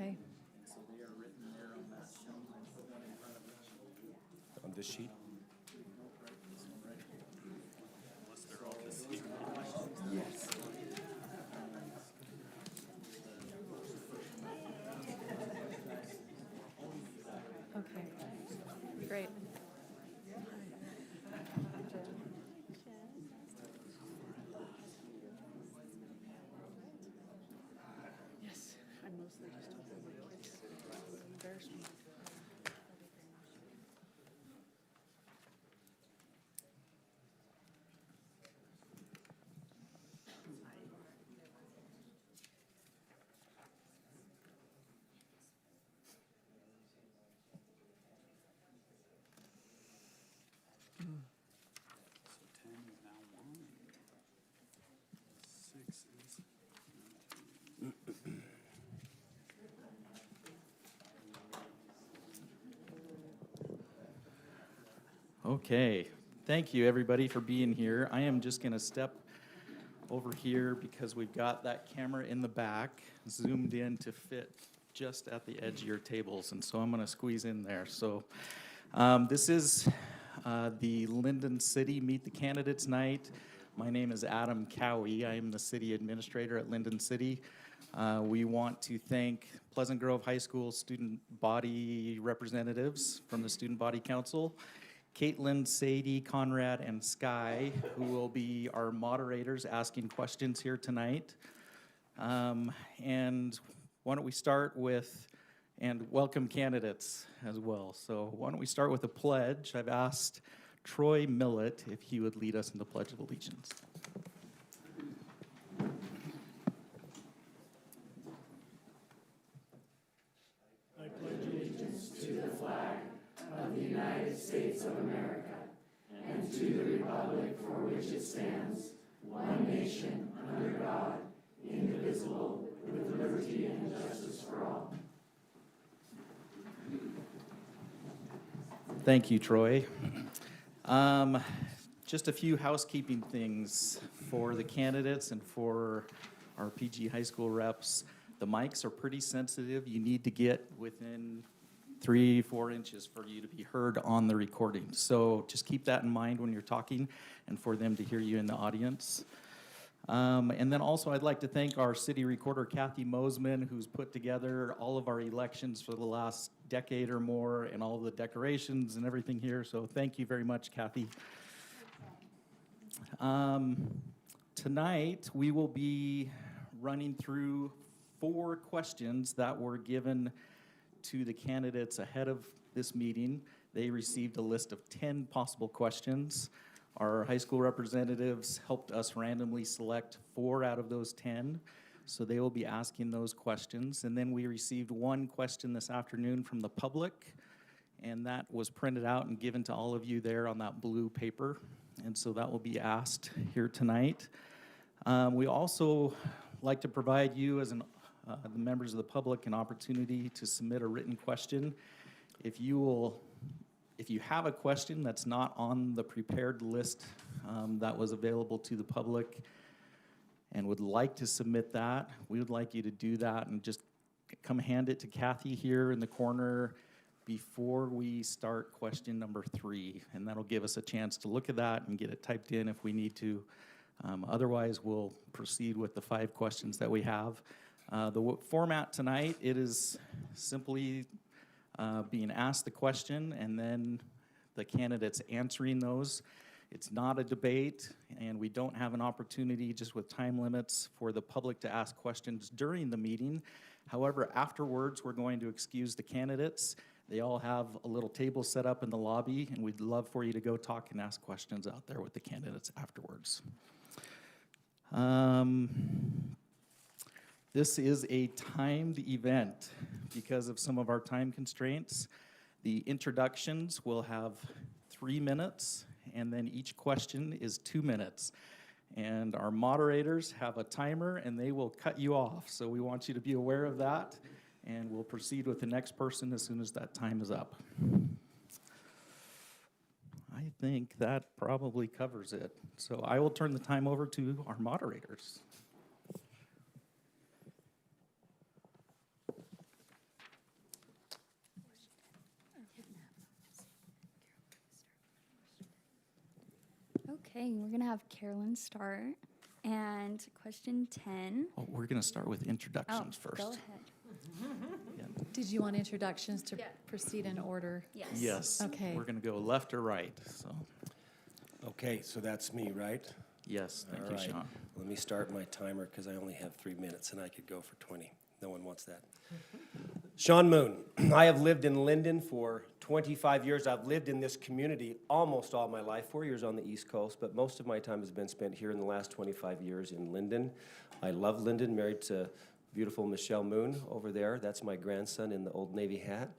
Okay. So they are written there on that sheet. I put one in front of it. On this sheet? Right, this one right here. Unless they're all just here. Yes. Okay. Great. Yes, I'm mostly just hoping my kids embarrass me. So 10 is now 1. 6 is. Okay, thank you everybody for being here. I am just going to step over here because we've got that camera in the back zoomed in to fit just at the edge of your tables, and so I'm going to squeeze in there. So this is the Lindon City Meet the Candidates Night. My name is Adam Cowie. I am the city administrator at Lindon City. We want to thank Pleasant Grove High School student body representatives from the Student Body Council, Caitlin, Sadie, Conrad, and Sky, who will be our moderators asking questions here tonight. And why don't we start with, and welcome candidates as well. So why don't we start with a pledge. I've asked Troy Millett if he would lead us in the Pledge of Allegiance. I pledge allegiance to the flag of the United States of America and to the republic for which it stands, one nation, under God, indivisible, with liberty and justice for all. Thank you, Troy. Just a few housekeeping things for the candidates and for our PG high school reps. The mics are pretty sensitive. You need to get within 3-4 inches for you to be heard on the recording. So just keep that in mind when you're talking and for them to hear you in the audience. And then also I'd like to thank our city recorder, Kathy Mosman, who's put together all of our elections for the last decade or more and all of the decorations and everything here. So thank you very much, Kathy. Tonight we will be running through 4 questions that were given to the candidates ahead of this meeting. They received a list of 10 possible questions. Our high school representatives helped us randomly select 4 out of those 10. So they will be asking those questions. And then we received 1 question this afternoon from the public, and that was printed out and given to all of you there on that blue paper. And so that will be asked here tonight. We also like to provide you as the members of the public an opportunity to submit a written question. If you have a question that's not on the prepared list that was available to the public and would like to submit that, we would like you to do that and just come hand it to Kathy here in the corner before we start question number 3. And that'll give us a chance to look at that and get it typed in if we need to. Otherwise, we'll proceed with the 5 questions that we have. The format tonight, it is simply being asked the question and then the candidates answering those. It's not a debate, and we don't have an opportunity just with time limits for the public to ask questions during the meeting. However, afterwards, we're going to excuse the candidates. They all have a little table set up in the lobby, and we'd love for you to go talk and ask questions out there with the candidates afterwards. This is a timed event because of some of our time constraints. The introductions will have 3 minutes, and then each question is 2 minutes. And our moderators have a timer, and they will cut you off. So we want you to be aware of that, and we'll proceed with the next person as soon as that time is up. I think that probably covers it. So I will turn the time over to our moderators. Okay, we're gonna have Carolyn start. And question 10. Oh, we're going to start with Oh, introductions first. go ahead. Yeah. Did you want introductions to Yeah. proceed in order? Yes. Yes. Okay. We're going to go left or right. So, Okay, so that's me, right? yes, thank All you, right. Shawn. Let me start my timer because I only have 3 minutes and I could go for 20. No one wants that. Shawn Moon. I have lived in Linden for 25 years. I've lived in this community almost all my life, 4 years on the East Coast, but most of my time has been spent here in the last 25 years in Linden. I love Linden, married to beautiful Michelle Moon over there. That's my grandson in the old Navy hat.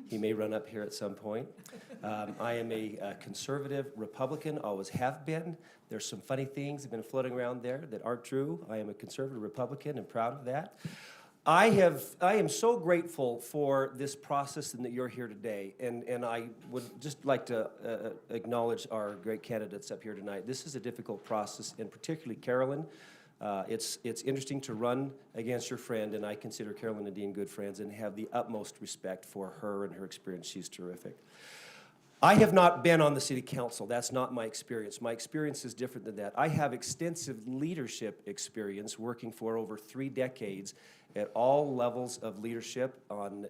He may run up here at some point. I am a conservative Republican, always have been. There's some funny things that have been floating around there that aren't true. I am a conservative Republican and proud of that. I am so grateful for this process and that you're here today, and I would just like to acknowledge our great candidates up here tonight. This is a difficult process, and particularly Carolyn. It's interesting to run against your friend, and I consider Carolyn and Dean good friends and have the utmost respect for her and her experience. She's terrific. I have not been on the city council. That's not my experience. My experience is different than that. I have extensive leadership experience working for over 3 decades at all levels of leadership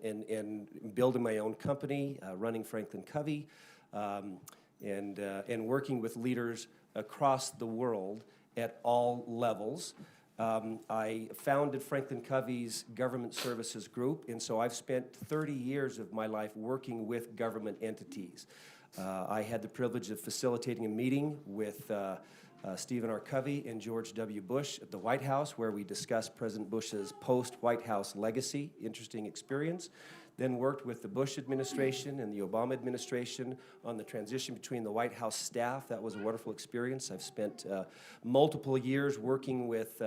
in building my own company, running Franklin Covey, and working with leaders across the world at all levels. I founded Franklin Covey's Government Services Group, and so I've spent 30 years of my life working with government entities. I had the privilege of facilitating a meeting with Stephen R. Covey and George W. Bush at the White House, where we discussed President Bush's post-White House legacy. Interesting experience. Then worked with the Bush administration and the Obama administration on the transition between the White House staff. That was a wonderful experience. I've spent multiple years working with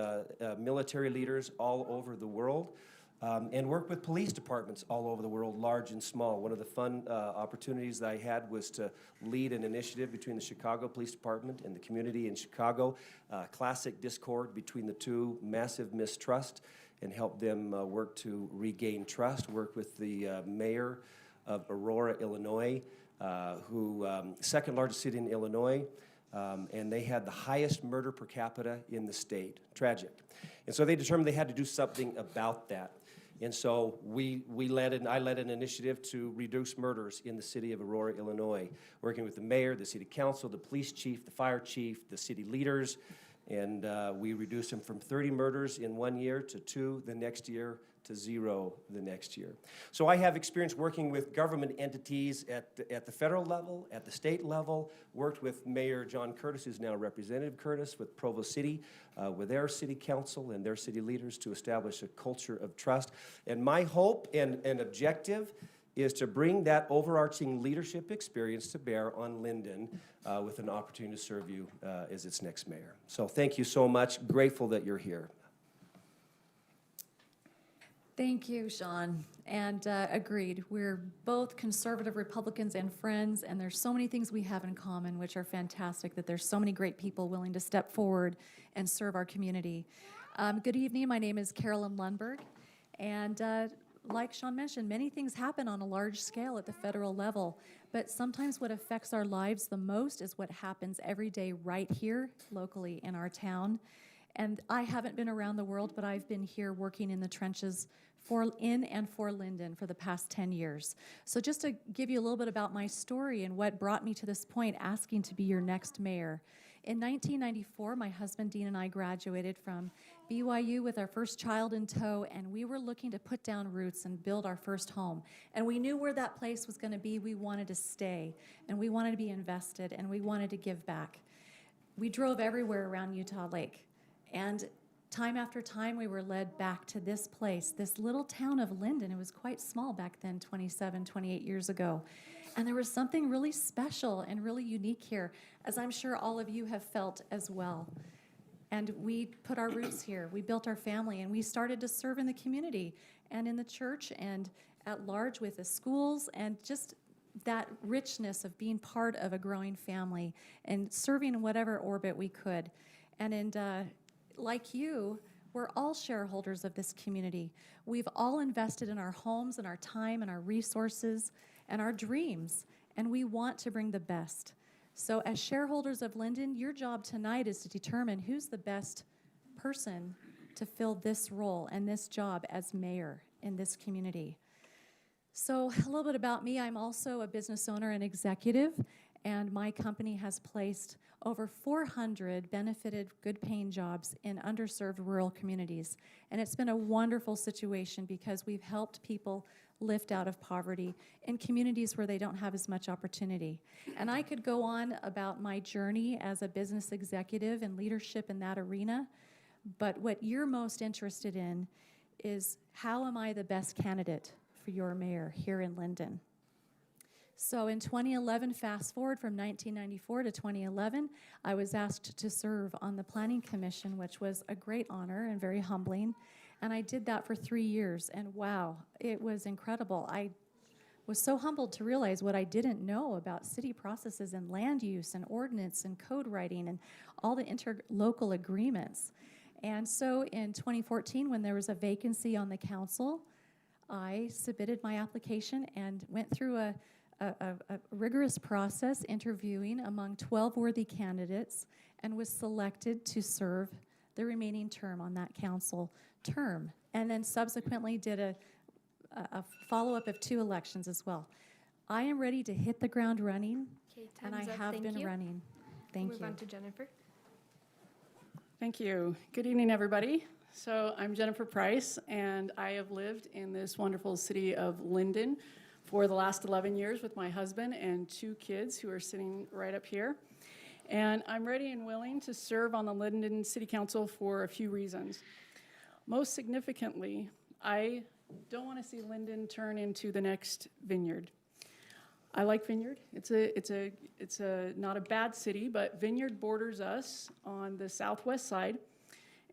military leaders all over the world, and worked with police departments all over the world, large and small. One of the fun opportunities that I had was to lead an initiative between the Chicago Police Department and the community in Chicago. Classic discord between the two, massive mistrust, and help them work to regain trust. Work with the mayor of Aurora, Illinois, who second largest city in Illinois, and they had the highest murder per capita in the state. Tragic. And so they determined they had to do something about that. And so I led an initiative to reduce murders in the city of Aurora, Illinois, working with the mayor, the city council, the police chief, the fire chief, the city leaders, and we reduced them from 30 murders in 1 year to 2 the next year to 0 the next year. So I have experience working with government entities at the federal level, at the state level, worked with Mayor John Curtis, who's now Representative Curtis, with Provo City, with their city council and their city leaders to establish a culture of trust. And my hope and objective is to bring that overarching leadership experience to bear on Linden with an opportunity to serve you as its next mayor. So thank you so much. Grateful that you're here. Thank you, Shawn. And agreed. We're both conservative Republicans and friends, and there's so many things we have in common, which are fantastic, that there's so many great people willing to step forward and serve our community. Good evening. My name is Carolyn Lundberg, and like Shawn mentioned, many things happen on a large scale at the federal level, but sometimes what affects our lives the most is what happens every day right here, locally in our town. And I haven't been around the world, but I've been here working in the trenches in and for Linden for the past 10 years. So just to give you a little bit about my story and what brought me to this point, asking to be your next mayor. In 1994, my husband Dean and I graduated from BYU with our first child in tow, and we were looking to put down roots and build our first home. And we knew where that place was going to be. We wanted to stay, and we wanted to be invested, and we wanted to give back. We drove everywhere around Utah Lake, and time after time we were led back to this place, this little town of Linden. It was quite small back then, 27, 28 years ago. And there was something really special and really unique here, as I'm sure all of you have felt as well. And we put our roots here. We built our family, and we started to serve in the community and in the church and at large with the schools, and just that richness of being part of a growing family and serving in whatever orbit we could. And like you, we're all shareholders of this community. We've all invested in our homes and our time and our resources and our dreams, and we want to bring the best. So as shareholders of Linden, your job tonight is to determine who's the best person to fill this role and this job as mayor in this community. So a little bit about me. I'm also a business owner and executive, and my company has placed over 400 benefited, good-paying jobs in underserved rural communities. And it's been a wonderful situation because we've helped people lift out of poverty in communities where they don't have as much opportunity. And I could go on about my journey as a business executive and leadership in that arena, but what you're most interested in is how am I the best candidate for your mayor here in Linden? So in 2011, fast forward from 1994 to 2011, I was asked to serve on the Planning Commission, which was a great honor and very humbling. And I did that for 3 years, and wow, it was incredible. I was so humbled to realize what I didn't know about city processes and land use and ordinance and code writing and all the interlocal agreements. And so in 2014, when there was a vacancy on the council, I submitted my application and went through a rigorous process interviewing among 12 worthy candidates and was selected to serve the remaining term on that council term, and then subsequently did a follow-up of 2 elections as well. I am ready to hit the ground running, Okay, and I time's up. have Thank been you. running. Thank Move you. on to Jennifer. Thank you. Good evening, everybody. So I'm Jennifer Price, and I have lived in this wonderful city of Linden for the last 11 years with my husband and 2 kids who are sitting right up here. And I'm ready and willing to serve on the Linden City Council for a few reasons. Most significantly, I don't want to see Linden turn into the next Vineyard. I like Vineyard. It's not a bad city, but Vineyard borders us on the southwest side.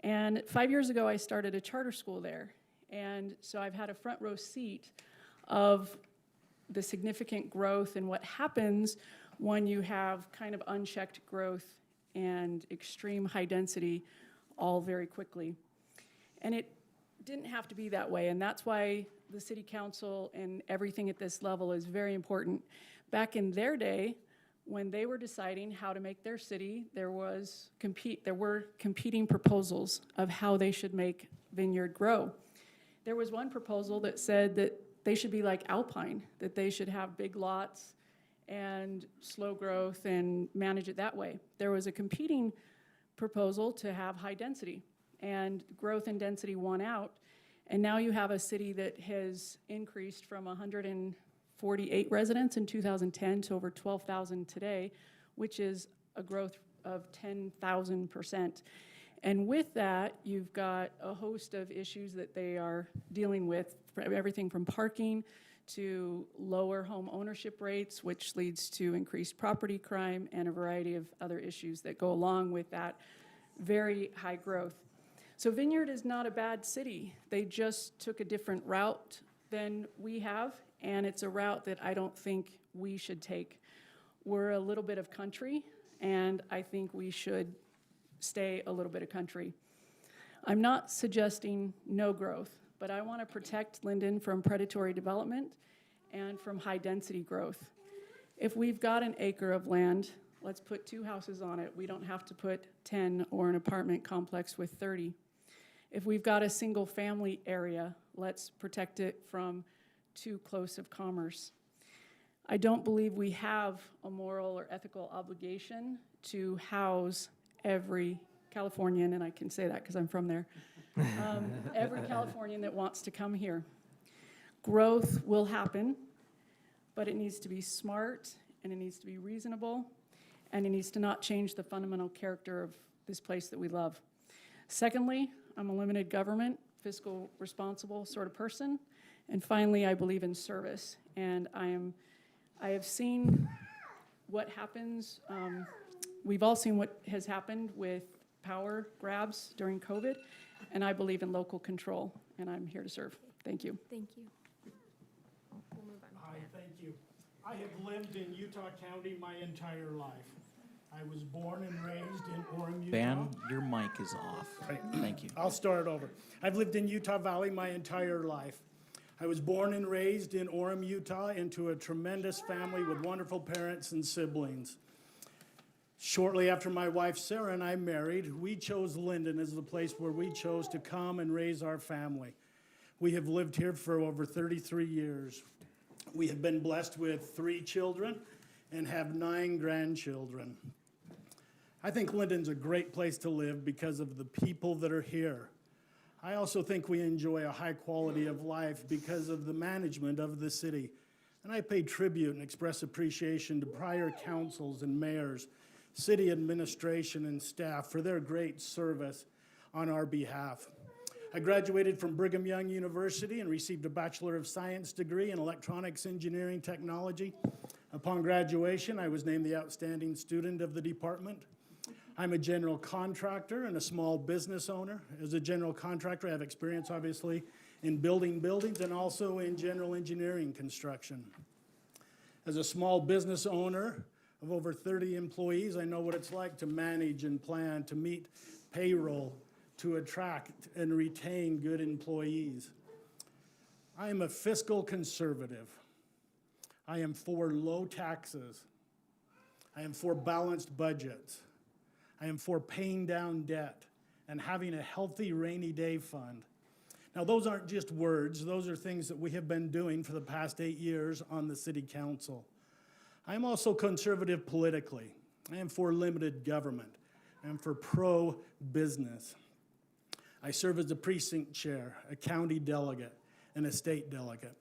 And 5 years ago, I started a charter school there. And so I've had a front row seat of the significant growth and what happens when you have kind of unchecked growth and extreme high density all very quickly. And it didn't have to be that way, and that's why the city council and everything at this level is very important. Back in their day, when they were deciding how to make their city, there were competing proposals of how they should make Vineyard grow. There was one proposal that said that they should be like Alpine, that they should have big lots and slow growth and manage it that way. There was a competing proposal to have high density, and growth and density won out. And now you have a city that has increased from 148 residents in 2010 to over 12,000 today, which is a growth of 10,000%. And with that, you've got a host of issues that they are dealing with, everything from parking to lower home ownership rates, which leads to increased property crime and a variety of other issues that go along with that very high growth. So Vineyard is not a bad city. They just took a different route than we have, and it's a route that I don't think we should take. We're a little bit of country, and I think we should stay a little bit of country. I'm not suggesting no growth, but I want to protect Linden from predatory development and from high density growth. If we've got an acre of land, let's put 2 houses on it. We don't have to put 10 or an apartment complex with 30. If we've got a single family area, let's protect it from too close of commerce. I don't believe we have a moral or ethical obligation to house every Californian, and I can say that because I'm from there, every Californian that wants to come here. Growth will happen, but it needs to be smart, and it needs to be reasonable, and it needs to not change the fundamental character of this place that we love. Secondly, I'm a limited government, fiscal responsible sort of person. And finally, I believe in service. And I have seen what happens. We've all seen what has happened with power grabs during COVID. And I believe in local control. And I'm here to serve. Thank you. Thank you. We'll move on. Hi, thank you. I have lived in Utah County my entire life. I was born and raised in Orem, Utah. Ben, your mic is off. Right. Thank you. I'll start over. I've lived in Utah Valley my entire life. I was born and raised in Orem, Utah, into a tremendous family with wonderful parents and siblings. Shortly after my wife Sarah and I married, we chose Linden as the place where we chose to come and raise our family. We have lived here for over 33 years. We have been blessed with 3 children and have 9 grandchildren. I think Linden's a great place to live because of the people that are here. I also think we enjoy a high quality of life because of the management of the city. And I pay tribute and express appreciation to prior councils and mayors, city administration and staff for their great service on our behalf. I graduated from Brigham Young University and received a Bachelor of Science degree in Electronics Engineering Technology. Upon graduation, I was named the Outstanding Student of the department. I'm a general contractor and a small business owner. As a general contractor, I have experience, obviously, in building buildings and also in general engineering construction. As a small business owner of over 30 employees, I know what it's like to manage and plan, to meet payroll, to attract and retain good employees. I am a fiscal conservative. I am for low taxes. I am for balanced budgets. I am for paying down debt and having a healthy rainy day fund. Now, those aren't just words. Those are things that we have been doing for the past 8 years on the city council. I am also conservative politically. I am for limited government. I am for pro-business. I serve as a precinct chair, a county delegate, and a state delegate.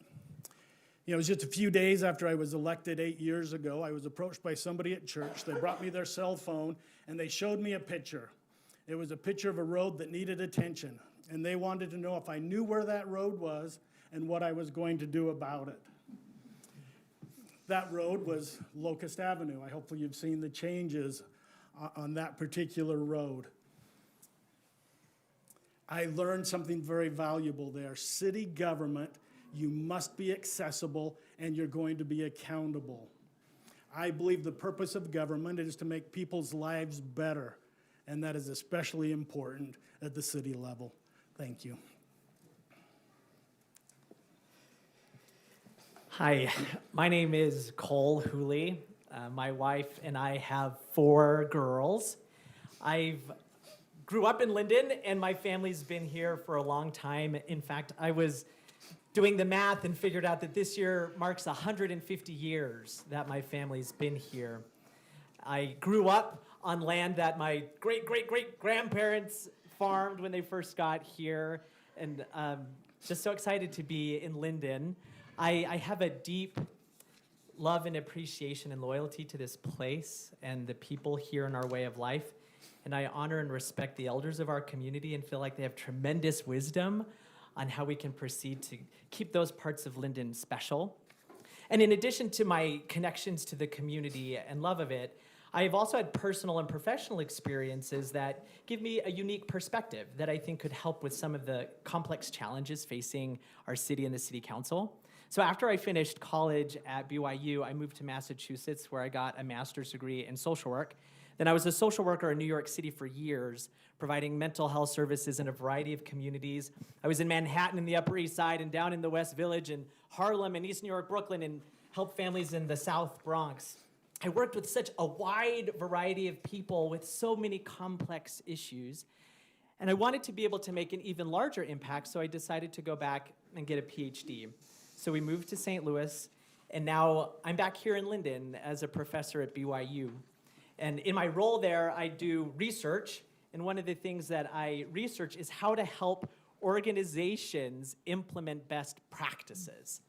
You know, it was just a few days after I was elected 8 years ago, I was approached by somebody at church. They brought me their cell phone, and they showed me a picture. It was a picture of a road that needed attention, and they wanted to know if I knew where that road was and what I was going to do about it. That road was Locust Avenue. Hopefully you've seen the changes on that particular road. I learned something very valuable there. City government, you must be accessible and you're going to be accountable. I believe the purpose of government is to make people's lives better, and that is especially important at the city level. Thank you. Hi, my name is Cole Hooley. My wife and I have 4 girls. I grew up in Linden, and my family's been here for a long time. In fact, I was doing the math and figured out that this year marks 150 years that my family's been here. I grew up on land that my great-great-great-grandparents farmed when they first got here, and just so excited to be in Linden. I have a deep love and appreciation and loyalty to this place and the people here in our way of life. And I honor and respect the elders of our community and feel like they have tremendous wisdom on how we can proceed to keep those parts of Linden special. And in addition to my connections to the community and love of it, I have also had personal and professional experiences that give me a unique perspective that I think could help with some of the complex challenges facing our city and the city council. So after I finished college at BYU, I moved to Massachusetts, where I got a master's degree in social work. Then I was a social worker in New York City for years, providing mental health services in a variety of communities. I was in Manhattan in the Upper East Side and down in the West Village and Harlem and East New York, Brooklyn, and helped families in the South Bronx. I worked with such a wide variety of people with so many complex issues. And I wanted to be able to make an even larger impact, so I decided to go back and get a PhD. So we moved to St. Louis, and now I'm back here in Linden as a professor at BYU. And in my role there, I do research, and one of the things that I research is how to help organizations implement best practices,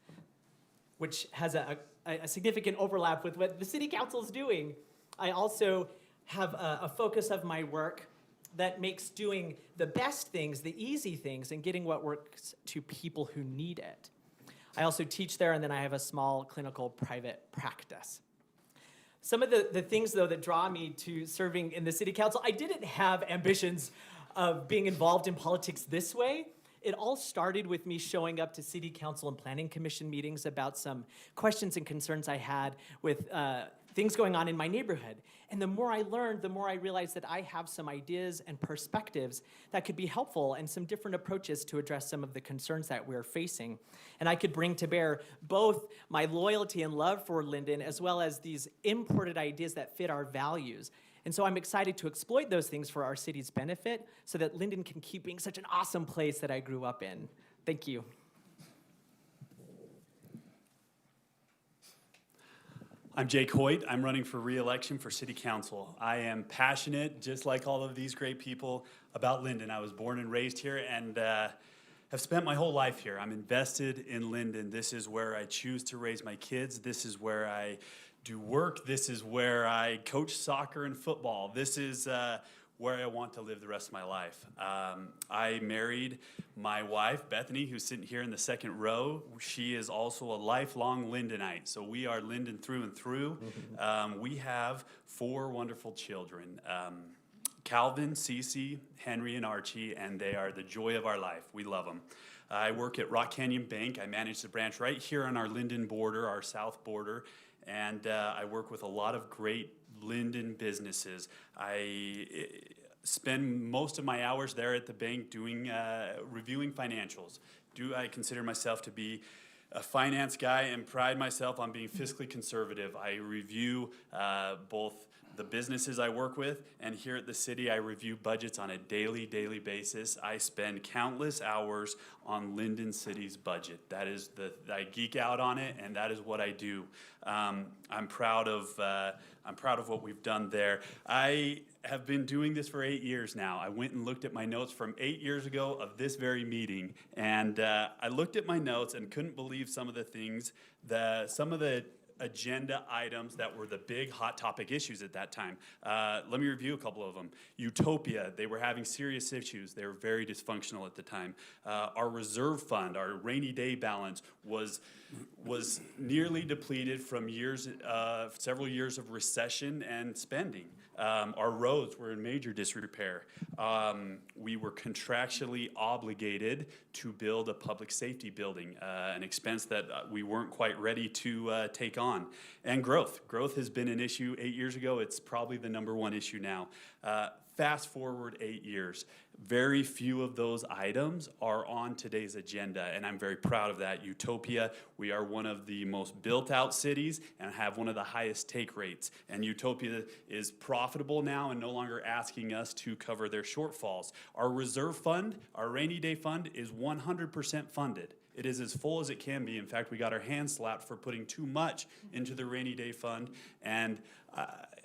which has a significant overlap with what the city council is doing. I also have a focus of my work that makes doing the best things, the easy things, and getting what works to people who need it. I also teach there, and then I have a small clinical private practice. Some of the things, though, that draw me to serving in the city council, I didn't have ambitions of being involved in politics this way. It all started with me showing up to city council and planning commission meetings about some questions and concerns I had with things going on in my neighborhood. And the more I learned, the more I realized that I have some ideas and perspectives that could be helpful and some different approaches to address some of the concerns that we're facing. And I could bring to bear both my loyalty and love for Linden as well as these imported ideas that fit our values. And so I'm excited to exploit those things for our city's benefit so that Linden can keep being such an awesome place that I grew up in. Thank you. I'm Jake Hoyt. I'm running for re-election for City Council. I am passionate, just like all of these great people, about Linden. I was born and raised here and have spent my whole life here. I'm invested in Linden. This is where I choose to raise my kids. This is where I do work. This is where I coach soccer and football. This is where I want to live the rest of my life. I married my wife, Bethany, who's sitting here in the second row. She is also a lifelong Lindenite, so we are Linden through and through. We have 4 wonderful children, Calvin, Cece, Henry, and Archie, and they are the joy of our life. We love them. I work at Rock Canyon Bank. I manage the branch right here on our Linden border, our south border, and I work with a lot of great Linden businesses. I spend most of my hours there at the bank doing reviewing financials. I consider myself to be a finance guy and pride myself on being fiscally conservative. I review both the businesses I work with, and here at the city I review budgets on a daily basis. I spend countless hours on Lindon City's budget. I geek out on it, and that is what I do. I'm proud of what we've done there. I have been doing this for 8 years now. I went and looked at my notes from 8 years ago of this very meeting, and I looked at my notes and couldn't believe some of the things, some of the agenda items that were the big hot topic issues at that time. Let me review a couple of them. Utopia, they were having serious issues. They were very dysfunctional at the time. Our reserve fund, our rainy day balance was nearly depleted from several years of recession and spending. Our roads were in major disrepair. We were contractually obligated to build a public safety building, an expense that we weren't quite ready to take on. And growth. Growth has been an issue 8 years ago. It's probably the #1 issue now. Fast forward 8 years. Very few of those items are on today's agenda, and I'm very proud of that. Utopia, we are one of the most built-out cities and have one of the highest take rates. And Utopia is profitable now and no longer asking us to cover their shortfalls. Our reserve fund, our rainy day fund, is 100% funded. It is as full as it can be. In fact, we got our hands slapped for putting too much into the rainy day fund, and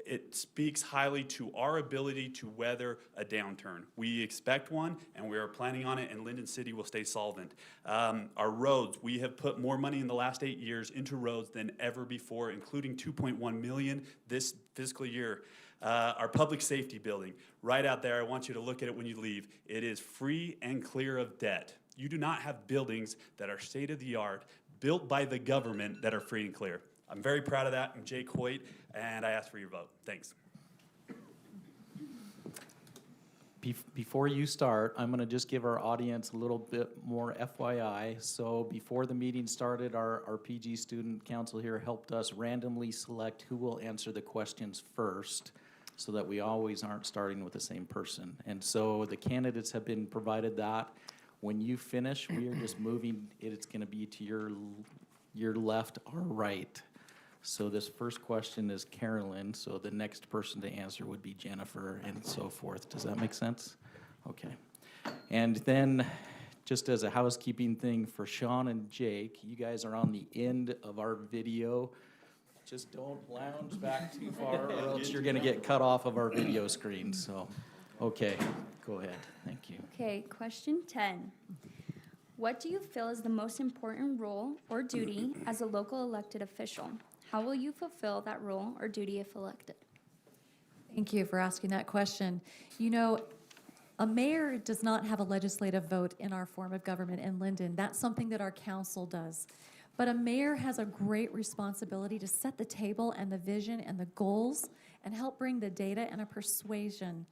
it speaks highly to our ability to weather a downturn. We expect one, and we are planning on it, and Linden City will stay solvent. Our roads, we have put more money in the last 8 years into roads than ever before, including $2.1 million this fiscal year. Our public safety building, right out there, I want you to look at it when you leave. It is free and clear of debt. You do not have buildings that are state-of-the-art, built by the government, that are free and clear. I'm very proud of that. I'm Jake Hoyt, and I ask for your vote. Thanks. Before you start, I'm going to just give our audience a little bit more FYI. So before the meeting started, our PG student council here helped us randomly select who will answer the questions first, so that we always aren't starting with the same person. And so the candidates have been provided that. When you finish, we are just moving, it's going to be to your left or right. So this first question is Carolyn, so the next person to answer would be Jennifer, and so forth. Does that make sense? Okay. And then, just as a housekeeping thing for Shawn and Jake, you guys are on the end of our video. Just don't lounge back too far, or else you're going to get cut off of our video screen. So, okay, go ahead. Thank you. Okay, question 10. What do you feel is the most important role or duty as a local elected official? How will you fulfill that role or duty if elected? Thank you for asking that question. You know, a mayor does not have a legislative vote in our form of government in Linden. That's something that our council does. But a mayor has a great responsibility to set the table and the vision and the goals and help bring the data and a persuasion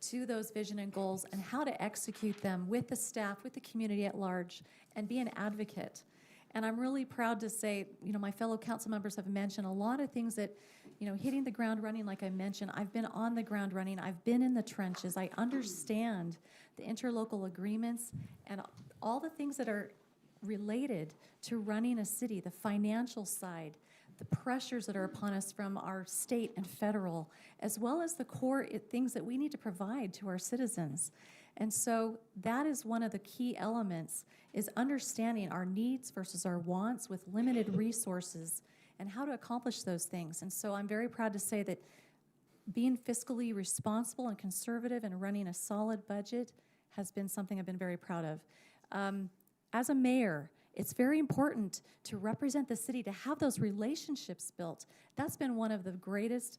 to those vision and goals and how to execute them with the staff, with the community at large, and be an advocate. And I'm really proud to say, you know, my fellow council members have mentioned a lot of things that, you know, hitting the ground running, like I mentioned. I've been on the ground running. I've been in the trenches. I understand the interlocal agreements and all the things that are related to running a city, the financial side, the pressures that are upon us from our state and federal, as well as the core things that we need to provide to our citizens. And so that is one of the key elements, is understanding our needs versus our wants with limited resources and how to accomplish those things. And so I'm very proud to say that being fiscally responsible and conservative and running a solid budget has been something I've been very proud of. As a mayor, it's very important to represent the city, to have those relationships built. That's been one of the greatest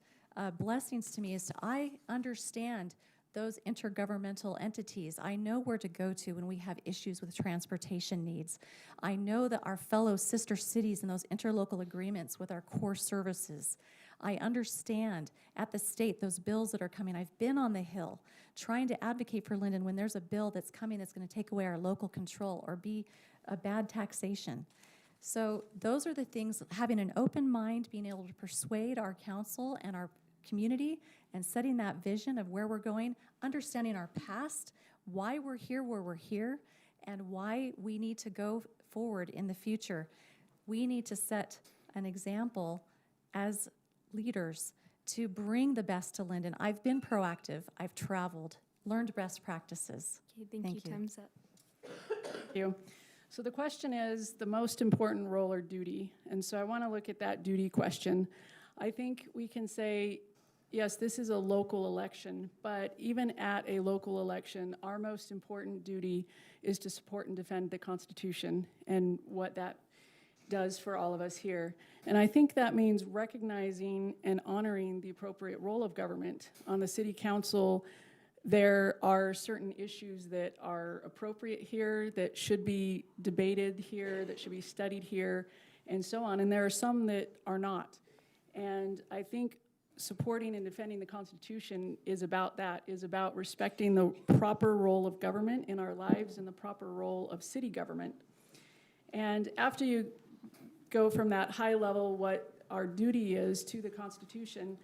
blessings to me, is I understand those intergovernmental entities. I know where to go to when we have issues with transportation needs. I know that our fellow sister cities and those interlocal agreements with our core services. I understand at the state those bills that are coming. I've been on the Hill trying to advocate for Linden when there's a bill that's coming that's going to take away our local control or be a bad taxation. So those are the things, having an open mind, being able to persuade our council and our community and setting that vision of where we're going, understanding our past, why we're here where we're here, and why we need to go forward in the future. We need to set an example as leaders to bring the best to Linden. I've been proactive, I've traveled, learned best practices. Okay, thank Thank you. you. Time's up. Thank you. So the question is the most important role or duty. And so I want to look at that duty question. I think we can say, yes, this is a local election, but even at a local election, our most important duty is to support and defend the Constitution and what that does for all of us here. And I think that means recognizing and honoring the appropriate role of government. On the city council, there are certain issues that are appropriate here, that should be debated here, that should be studied here, and so on. And there are some that are not. And I think supporting and defending the Constitution is about that, is about respecting the proper role of government in our lives and the proper role of city government. And after you go from that high level, what our duty is to the Constitution,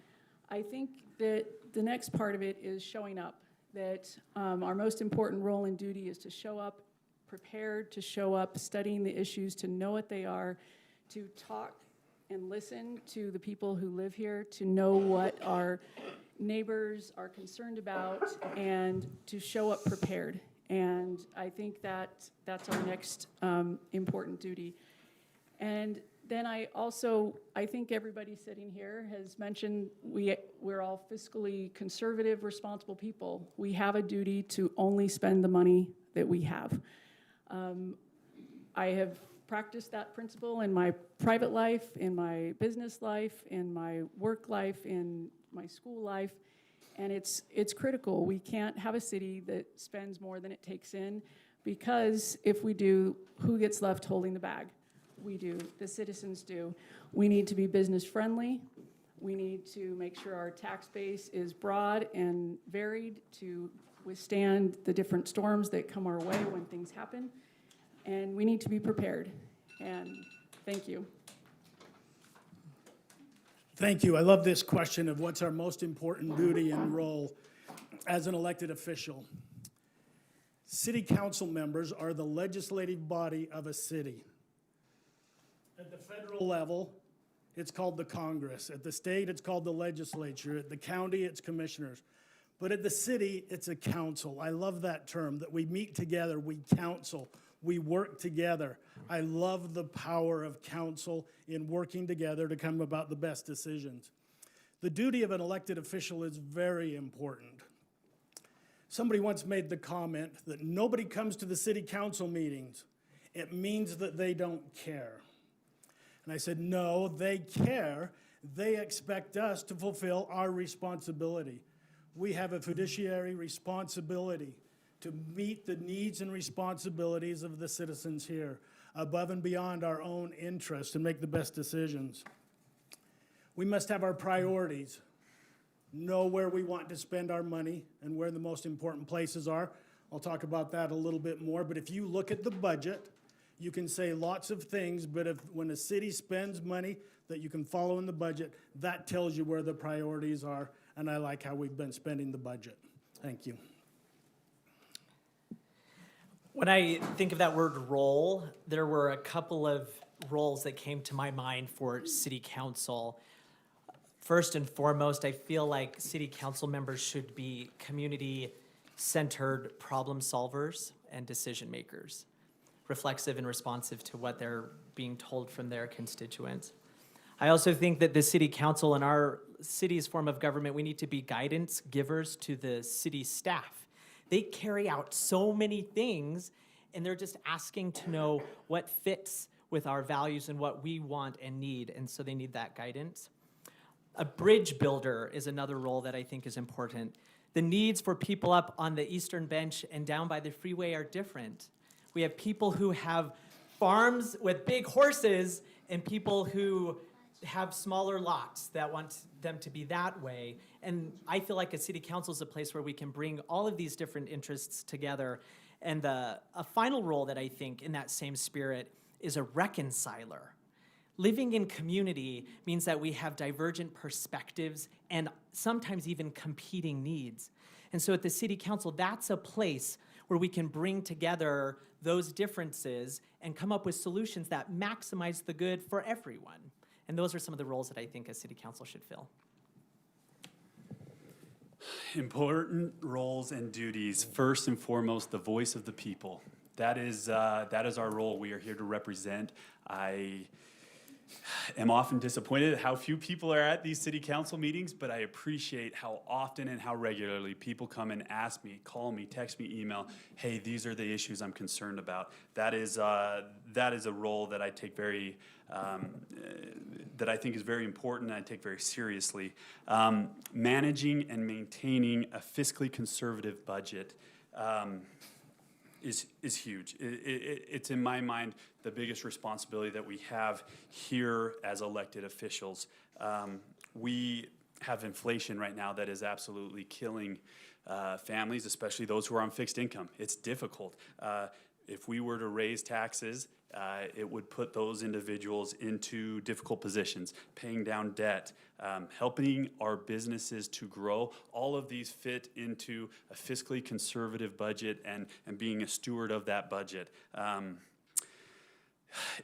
I think that the next part of it is showing up, that our most important role and duty is to show up prepared, to show up studying the issues, to know what they are, to talk and listen to the people who live here, to know what our neighbors are concerned about, and to show up prepared. And I think that that's our next important duty. And then I think everybody sitting here has mentioned we're all fiscally conservative, responsible people. We have a duty to only spend the money that we have. I have practiced that principle in my private life, in my business life, in my work life, in my school life, and it's critical. We can't have a city that spends more than it takes in, because if we do, who gets left holding the bag? We do, the citizens do. We need to be business friendly. We need to make sure our tax base is broad and varied to withstand the different storms that come our way when things happen. And we need to be prepared. And thank you. Thank you. I love this question of what's our most important duty and role as an elected official. City council members are the legislative body of a city. At the federal level, it's called the Congress. At the state, it's called the legislature. At the county, it's commissioners. But at the city, it's a council. I love that term, that we meet together, we counsel, we work together. I love the power of council in working together to come about the best decisions. The duty of an elected official is very important. Somebody once made the comment that nobody comes to the city council meetings. It means that they don't care. And I said, no, they care. They expect us to fulfill our responsibility. We have a fiduciary responsibility to meet the needs and responsibilities of the citizens here, above and beyond our own interests, and make the best decisions. We must have our priorities, know where we want to spend our money and where the most important places are. I'll talk about that a little bit more, but if you look at the budget, you can say lots of things, but when a city spends money that you can follow in the budget, that tells you where the priorities are, and I like how we've been spending the budget. Thank you. When I think of that word role, there were a couple of roles that came to my mind for city council. First and foremost, I feel like city council members should be community-centered problem solvers and decision makers, reflexive and responsive to what they're being told from their constituents. I also think that the city council in our city's form of government, we need to be guidance givers to the city staff. They carry out so many things, and they're just asking to know what fits with our values and what we want and need, and so they need that guidance. A bridge builder is another role that I think is important. The needs for people up on the Eastern Bench and down by the freeway are different. We have people who have farms with big horses and people who have smaller lots that want them to be that way. And I feel like a city council is a place where we can bring all of these different interests together. And a final role that I think in that same spirit is a reconciler. Living in community means that we have divergent perspectives and sometimes even competing needs. And so at the city council, that's a place where we can bring together those differences and come up with solutions that maximize the good for everyone. And those are some of the roles that I think a city council should fill. Important roles and duties. First and foremost, the voice of the people. That is our role. We are here to represent. I am often disappointed at how few people are at these city council meetings, but I appreciate how often and how regularly people come and ask me, call me, text me, email, hey, these are the issues I'm concerned about. That is a role that I take very, that I think is very important and I take very seriously. Managing and maintaining a fiscally conservative budget is huge. It's in my mind the biggest responsibility that we have here as elected officials. We have inflation right now that is absolutely killing families, especially those who are on fixed income. It's difficult. If we were to raise taxes, it would put those individuals into difficult positions, paying down debt, helping our businesses to grow. All of these fit into a fiscally conservative budget and being a steward of that budget.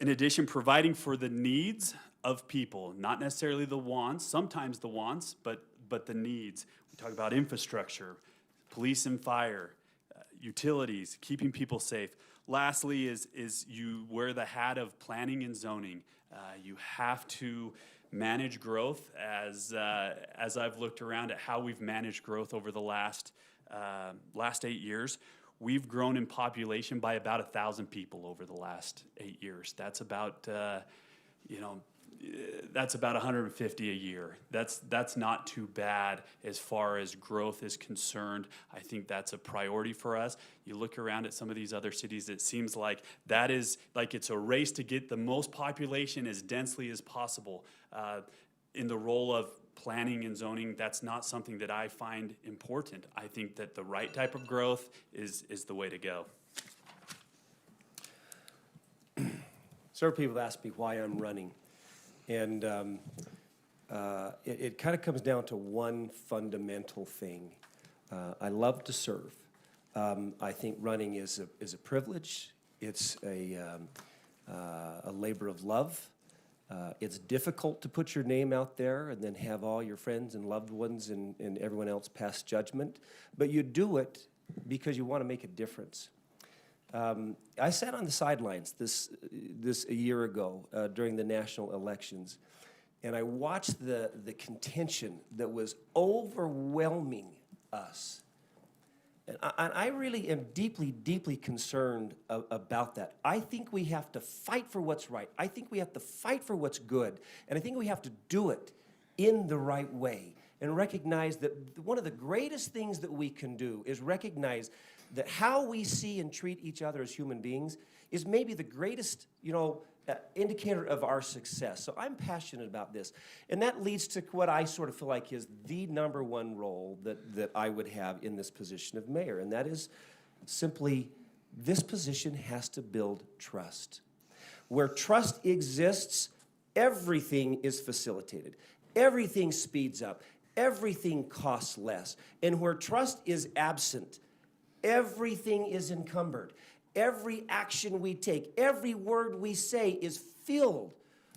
In addition, providing for the needs of people, not necessarily the wants, sometimes the wants, but the needs. We talk about infrastructure, police and fire, utilities, keeping people safe. Lastly is you wear the hat of planning and zoning. You have to manage growth as I've looked around at how we've managed growth over the last 8 years. We've grown in population by about 1,000 people over the last 8 years. That's about, that's about 150 a year. That's not too bad as far as growth is concerned. I think that's a priority for us. You look around at some of these other cities, it seems like that is like it's a race to get the most population as densely as possible. In the role of planning and zoning, that's not something that I find important. I think that the right type of growth is the way to go. Several people ask me why I'm running. And it kind of comes down to one fundamental thing. I love to serve. I think running is a privilege. It's a labor of love. It's difficult to put your name out there and then have all your friends and loved ones and everyone else pass judgment. But you do it because you want to make a difference. I sat on the sidelines this a year ago during the national elections, and I watched the contention that was overwhelming us. And I really am deeply, deeply concerned about that. I think we have to fight for what's right. I think we have to fight for what's good. And I think we have to do it in the right way and recognize that one of the greatest things that we can do is recognize that how we see and treat each other as human beings is maybe the greatest, indicator of our success. So I'm passionate about this. And that leads to what I sort of feel like is the number one role that I would have in this position of mayor. And that is simply, this position has to build trust. Where trust exists, everything is facilitated. Everything speeds up. Everything costs less. And where trust is absent, everything is encumbered. every action we take, every word we say is filled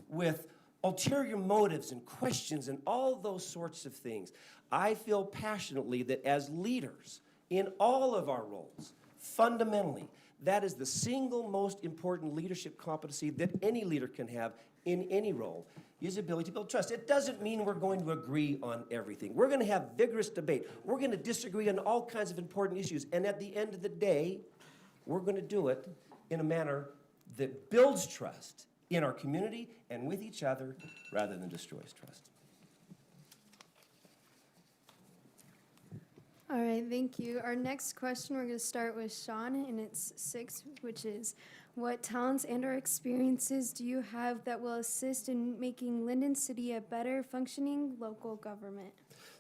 with ulterior motives and questions and all those sorts of things. I feel passionately that as leaders in all of our roles, fundamentally, that is the single most important leadership competency that any leader can have in any role, is ability to build trust. It doesn't mean we're going to agree on everything. We're going to have vigorous debate. We're going to disagree on all kinds of important issues. And at the end of the day, we're going to do it in a manner that builds trust in our community and with each other rather than destroys trust. All right, thank you. Our next question, we're going to start with Shawn, and it's 6, which is, what talents and or experiences do you have that will assist in making Lindon City a better functioning local government?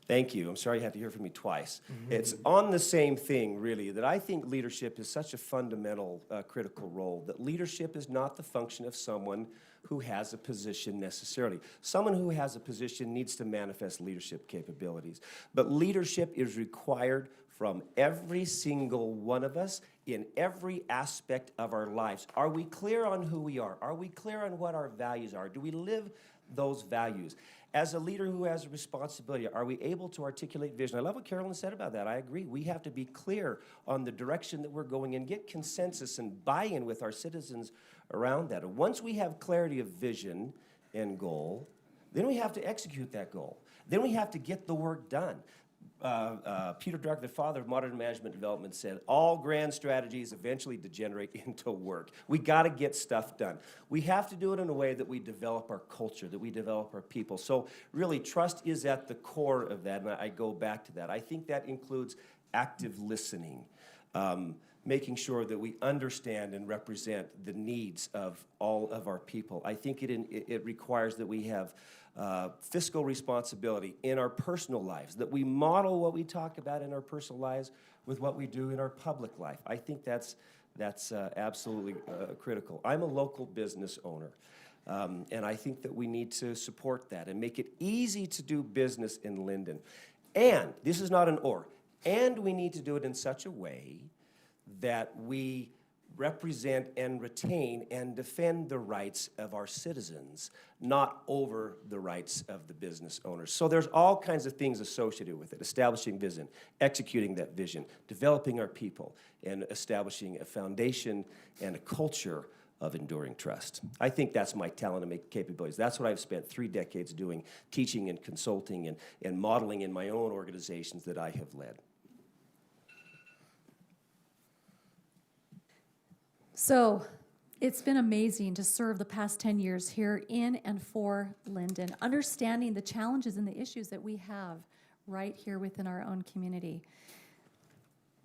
Thank you. I'm sorry you have to hear from me twice. It's on the same thing, really, that I think leadership is such a fundamental, critical role, that leadership is not the function of someone who has a position necessarily. Someone who has a position needs to manifest leadership capabilities. But leadership is required from every single one of us in every aspect of our lives. Are we clear on who we are? Are we clear on what our values are? Do we live those values? As a leader who has a responsibility, are we able to articulate vision? I love what Carolyn said about that. I agree. We have to be clear on the direction that we're going and get consensus and buy-in with our citizens around that. And once we have clarity of vision and goal, then we have to execute that goal. Then we have to get the work done. Peter Drucker, the father of modern management development, said all grand strategies eventually degenerate into work. We got to get stuff done. We have to do it in a way that we develop our culture, that we develop our people. So really, trust is at the core of that, and I go back to that. I think that includes active listening, making sure that we understand and represent the needs of all of our people. I think it requires that we have fiscal responsibility in our personal lives, that we model what we talk about in our personal lives with what we do in our public life. I think that's absolutely critical. I'm a local business owner, and I think that we need to support that and make it easy to do business in Linden. And, this is not an or, and we need to do it in such a way that we represent and retain and defend the rights of our citizens, not over the rights of the business owners. So there's all kinds of things associated with it: establishing vision, executing that vision, developing our people, and establishing a foundation and a culture of enduring trust. I think that's my talent and my capabilities. That's what I've spent 3 decades doing, teaching and consulting and modeling in my own organizations that I have led. So it's been amazing to serve the past 10 years here in and for Linden, understanding the challenges and the issues that we have right here within our own community.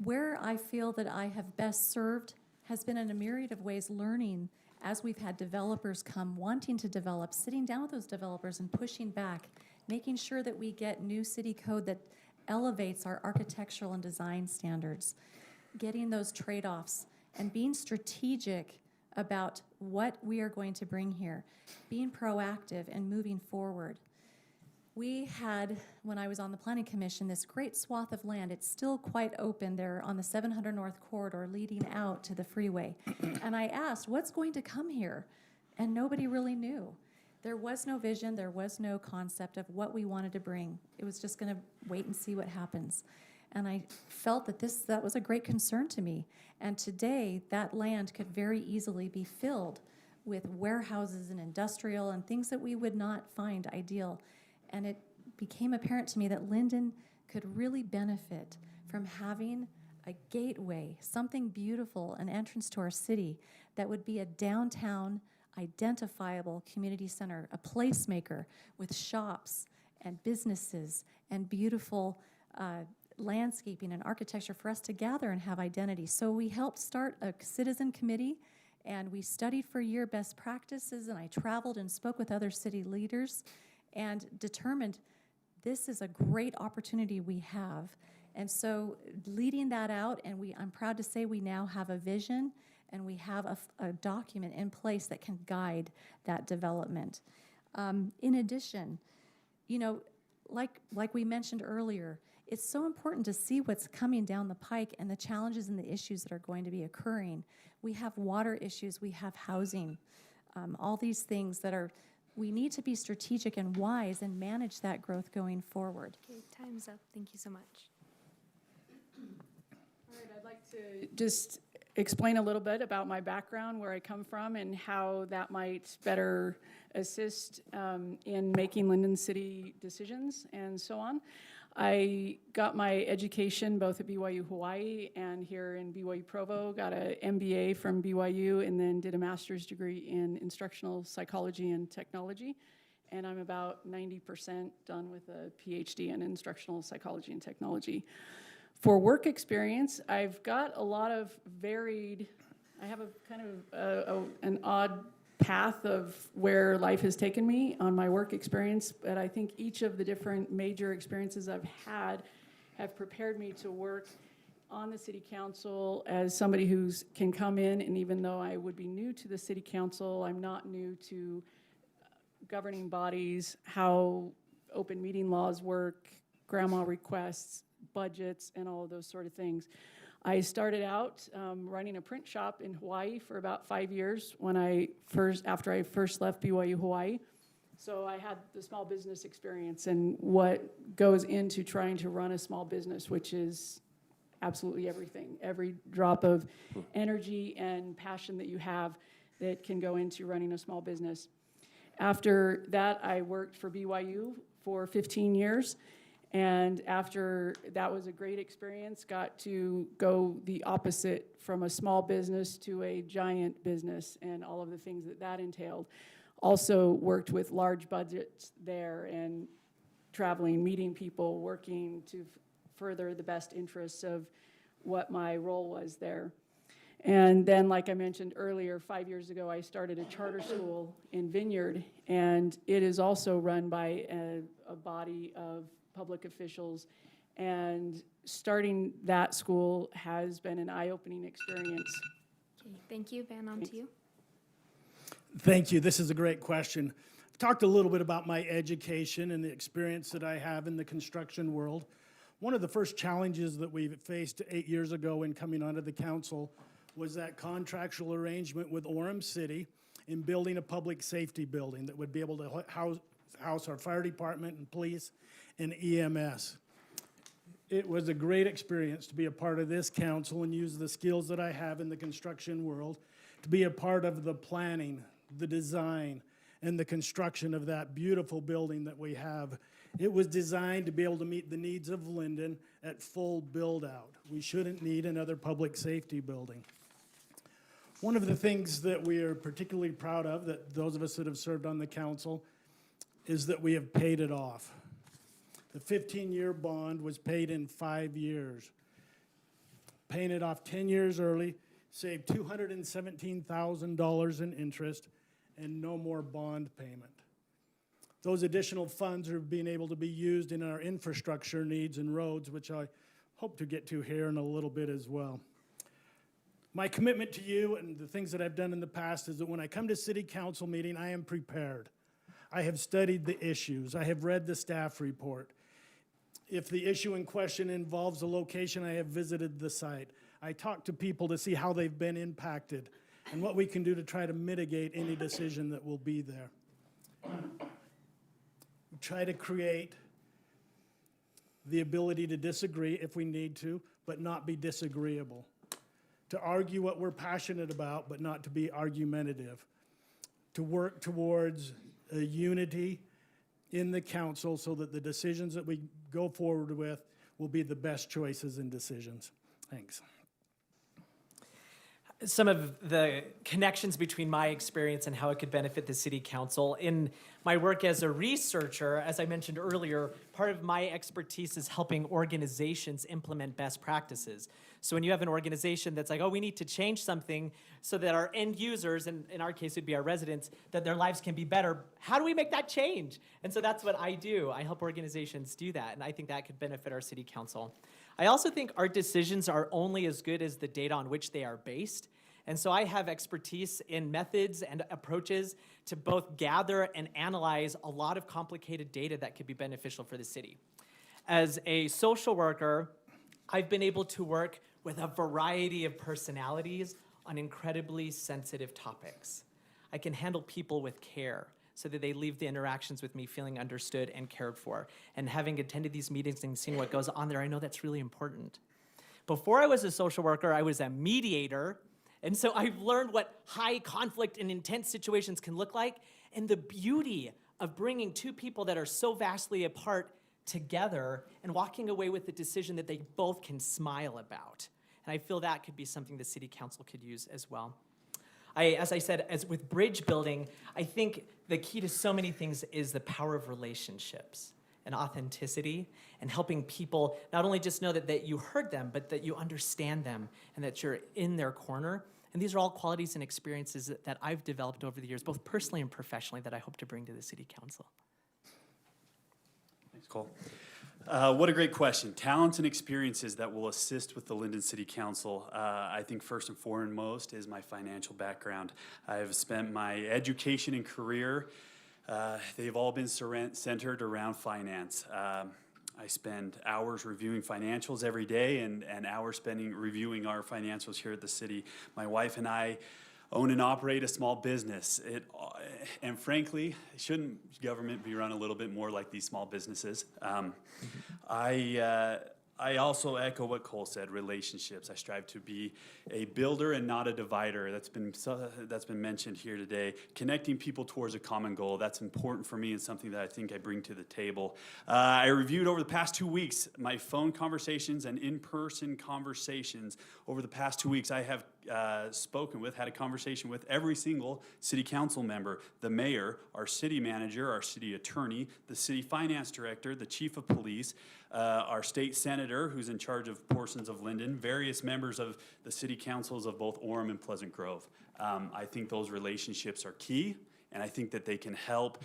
Where I feel that I have best served has been in a myriad of ways, learning as we've had developers come wanting to develop, sitting down with those developers and pushing back, making sure that we get new city code that elevates our architectural and design standards, getting those trade-offs, and being strategic about what we are going to bring here, being proactive and moving forward. We had, when I was on the Planning Commission, this great swath of land. It's still quite open there on the 700 North Corridor leading out to the freeway. And I asked, what's going to come here? And nobody really knew. There was no vision, there was no concept of what we wanted to bring. It was just going to wait and see what happens. And I felt that that was a great concern to me. And today, that land could very easily be filled with warehouses and industrial and things that we would not find ideal. And it became apparent to me that Linden could really benefit from having a gateway, something beautiful, an entrance to our city that would be a downtown, identifiable community center, a placemaker with shops and businesses and beautiful landscaping and architecture for us to gather and have identity. So we helped start a citizen committee, and we studied for a year best practices, and I traveled and spoke with other city leaders and determined this is a great opportunity we have. And so leading that out, and I'm proud to say we now have a vision and we have a document in place that can guide that development. In addition, you know, like we mentioned earlier, it's so important to see what's coming down the pike and the challenges and the issues that are going to be occurring. We have water issues, we have housing, all these things that are, we need to be strategic and wise and manage that growth going forward. Okay, time's up. Thank you so much. All right, I'd like to just explain a little bit about my background, where I come from, and how that might better assist in making Linden City decisions and so on. I got my education both at BYU Hawaii and here in BYU Provo, got an MBA from BYU, and then did a master's degree in instructional psychology and technology. And I'm about 90% done with a PhD in instructional psychology and technology. For work experience, I've got a lot of varied, I have a kind of an odd path of where life has taken me on my work experience, but I think each of the different major experiences I've had have prepared me to work on the city council as somebody who can come in, and even though I would be new to the city council, I'm not new to governing bodies, how open meeting laws work, grandma requests, budgets, and all of those sort of things. I started out running a print shop in Hawaii for about 5 years after I first left BYU Hawaii. So I had the small business experience and what goes into trying to run a small business, which is absolutely everything. Every drop of energy and passion that you have that can go into running a small business. After that, I worked for BYU for 15 years. And after that was a great experience, got to go the opposite from a small business to a giant business and all of the things that that entailed. Also worked with large budgets there and traveling, meeting people, working to further the best interests of what my role was there. And then, like I mentioned earlier, 5 years ago, I started a charter school in Vineyard, and it is also run by a body of public officials, and starting that school has been an eye-opening experience. Okay, thank you. Van, on to you. Thank you. This is a great question. I've talked a little bit about my education and the experience that I have in the construction world. One of the first challenges that we faced 8 years ago in coming onto the council was that contractual arrangement with Orem City in building a public safety building that would be able to house our fire department and police and EMS. It was a great experience to be a part of this council and use the skills that I have in the construction world to be a part of the planning, the design, and the construction of that beautiful building that we have. It was designed to be able to meet the needs of Linden at full build-out. We shouldn't need another public safety building. One of the things that we are particularly proud of, that those of us that have served on the council, is that we have paid it off. The 15-year bond was paid in 5 years. Paying it off 10 years early, saved $217,000 in interest, and no more bond payment. Those additional funds are being able to be used in our infrastructure needs and roads, which I hope to get to here in a little bit as well. My commitment to you and the things that I've done in the past is that when I come to city council meeting, I am prepared. I have studied the issues. I have read the staff report. If the issue in question involves a location, I have visited the site. I talk to people to see how they've been impacted and what we can do to try to mitigate any decision that will be there. We try to create the ability to disagree if we need to, but not be disagreeable. To argue what we're passionate about, but not to be argumentative. To work towards a unity in the council so that the decisions that we go forward with will be the best choices and decisions. Thanks. Some of the connections between my experience and how it could benefit the city council. In my work as a researcher, as I mentioned earlier, part of my expertise is helping organizations implement best practices. So when you have an organization that's like, oh, we need to change something so that our end users, and in our case it would be our residents, that their lives can be better, how do we make that change? And so that's what I do. I help organizations do that, and I think that could benefit our city council. I also think our decisions are only as good as the data on which they are based. And so I have expertise in methods and approaches to both gather and analyze a lot of complicated data that could be beneficial for the city. As a social worker, I've been able to work with a variety of personalities on incredibly sensitive topics. I can handle people with care so that they leave the interactions with me feeling understood and cared for. And having attended these meetings and seen what goes on there, I know that's really important. Before I was a social worker, I was a mediator. And so I've learned what high conflict and intense situations can look like, and the beauty of bringing two people that are so vastly apart together and walking away with a decision that they both can smile about. And I feel that could be something the city council could use as well. As I said, as with bridge building, I think the key to so many things is the power of relationships and authenticity, and helping people not only just know that you heard them, but that you understand them and that you're in their corner. And these are all qualities and experiences that I've developed over the years, both personally and professionally, that I hope to bring to the city council. Thanks, Cole. What a great question. Talents and experiences that will assist with the Linden City Council. I think first and foremost is my financial background. I've spent my education and career, they've all been centered around finance. I spend hours reviewing financials every day and hours spending reviewing our financials here at the city. My wife and I own and operate a small business. And frankly, shouldn't government be run a little bit more like these small businesses? I also echo what Cole said, relationships. I strive to be a builder and not a divider. That's been mentioned here today. Connecting people towards a common goal, that's important for me and something that I think I bring to the table. I reviewed over the past 2 weeks my phone conversations and in-person conversations. Over the past 2 weeks, I have had a conversation with every single city council member, the mayor, our city manager, our city attorney, the city finance director, the chief of police, our state senator, who's in charge of portions of Linden, various members of the city councils of both Orem and Pleasant Grove. I think those relationships are key, and I think that they can help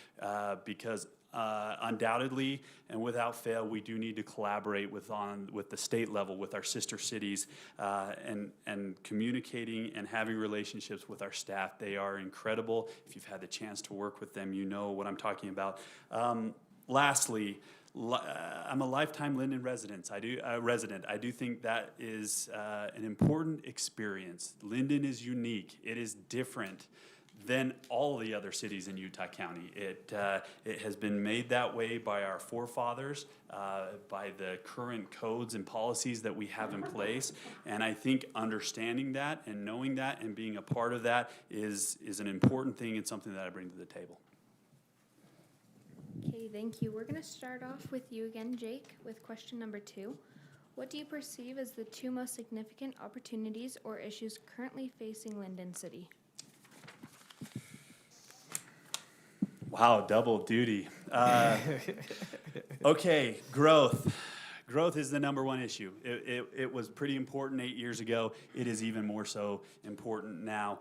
because undoubtedly and without fail, we do need to collaborate with the state level, with our sister cities, and communicating and having relationships with our staff. They are incredible. If you've had the chance to work with them, you know what I'm talking about. Lastly, I'm a lifetime Linden resident. I do think that is an important experience. Linden is unique. It is different than all the other cities in Utah County. It has been made that way by our forefathers, by the current codes and policies that we have in place. And I think understanding that and knowing that and being a part of that is an important thing and something that I bring to the table. Okay, thank you. We're going to start off with you again, Jake, with question number 2. What do you perceive as the 2 most significant opportunities or issues currently facing Linden City? Wow, double duty. Okay, growth. Growth is the number one issue. It was pretty important 8 years ago. It is even more so important now.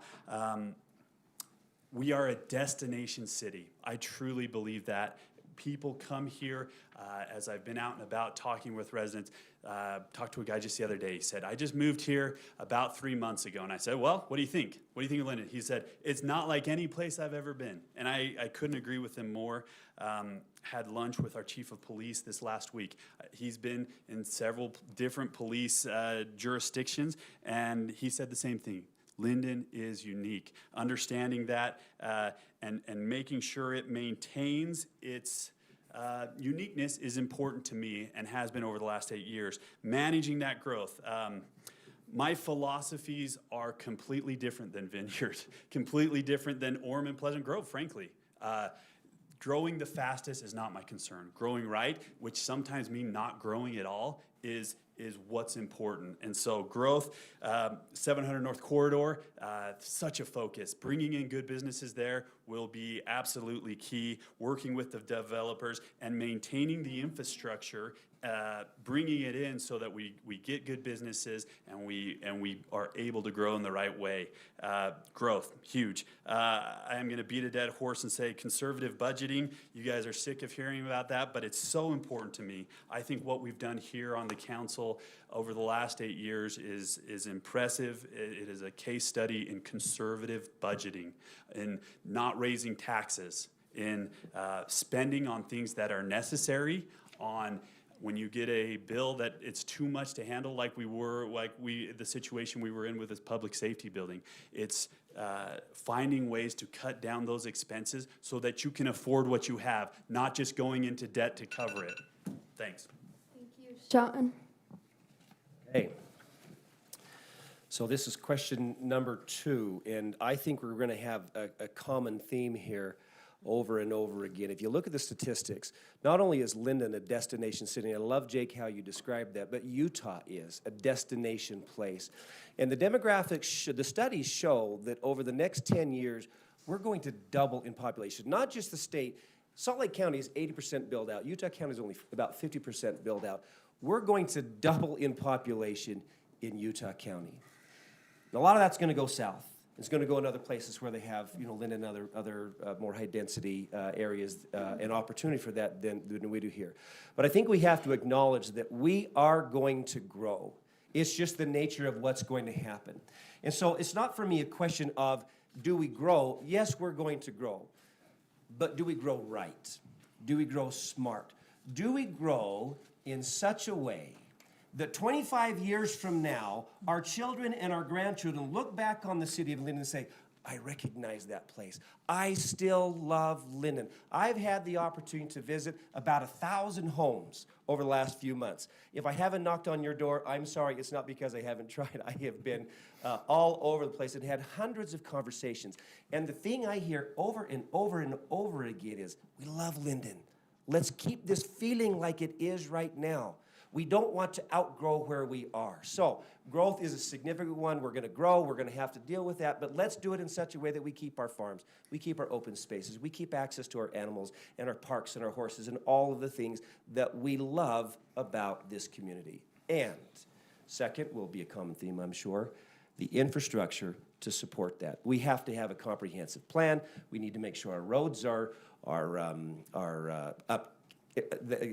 We are a destination city. I truly believe that. People come here, as I've been out and about talking with residents, talked to a guy just the other day. He said, I just moved here about 3 months ago. And I said, well, what do you think? What do you think of Linden? He said, it's not like any place I've ever been. And I couldn't agree with him more. Had lunch with our chief of police this last week. He's been in several different police jurisdictions, and he said the same thing. Linden is unique. Understanding that and making sure it maintains its uniqueness is important to me and has been over the last 8 years. Managing that growth. My philosophies are completely different than Vineyard, completely different than Orem and Pleasant Grove, frankly. Growing the fastest is not my concern. Growing right, which sometimes means not growing at all, is what's important. And so growth, 700 North Corridor, such a focus. Bringing in good businesses there will be absolutely key. Working with the developers and maintaining the infrastructure, bringing it in so that we get good businesses and we are able to grow in the right way. Growth, huge. I am going to beat a dead horse and say conservative budgeting. You guys are sick of hearing about that, but it's so important to me. I think what we've done here on the council over the last 8 years is impressive. It is a case study in conservative budgeting, in not raising taxes, in spending on things that are necessary, on When you get a bill that it's too much to handle, the situation we were in with this public safety building, it's finding ways to cut down those expenses so that you can afford what you have, not just going into debt to cover it. Thanks. Thank you, Shawn. Okay. So this is question number 2, and I think we're going to have a common theme here over and over again. If you look at the statistics, not only is Linden a destination city, and I love, Jake, how you described that, but Utah is a destination place. And the demographics, the studies show that over the next 10 years, we're going to double in population. Not just the state. Salt Lake County is 80% built out. Utah County is only about 50% built out. We're going to double in population in Utah County. And a lot of that's going to go south. It's going to go in other places where they have, Linden and other more high-density areas and opportunity for that than we do here. But I think we have to acknowledge that we are going to grow. It's just the nature of what's going to happen. And so it's not for me a question of, do we grow? Yes, we're going to grow. But do we grow right? Do we grow smart? Do we grow in such a way that 25 years from now, our children and our grandchildren look back on the city of Linden and say, I recognize that place. I still love Linden. I've had the opportunity to visit about 1,000 homes over the last few months. If I haven't knocked on your door, I'm sorry. It's not because I haven't tried. I have been all over the place and had hundreds of conversations. And the thing I hear over and over and over again is, we love Linden. Let's keep this feeling like it is right now. We don't want to outgrow where we are. So growth is a significant one. We're going to grow. We're going to have to deal with that. But let's do it in such a way that we keep our farms. We keep our open spaces. We keep access to our animals and our parks and our horses and all of the things that we love about this community. And second will be a common theme, I'm sure, the infrastructure to support that. We have to have a comprehensive plan. We need to make sure our roads are up.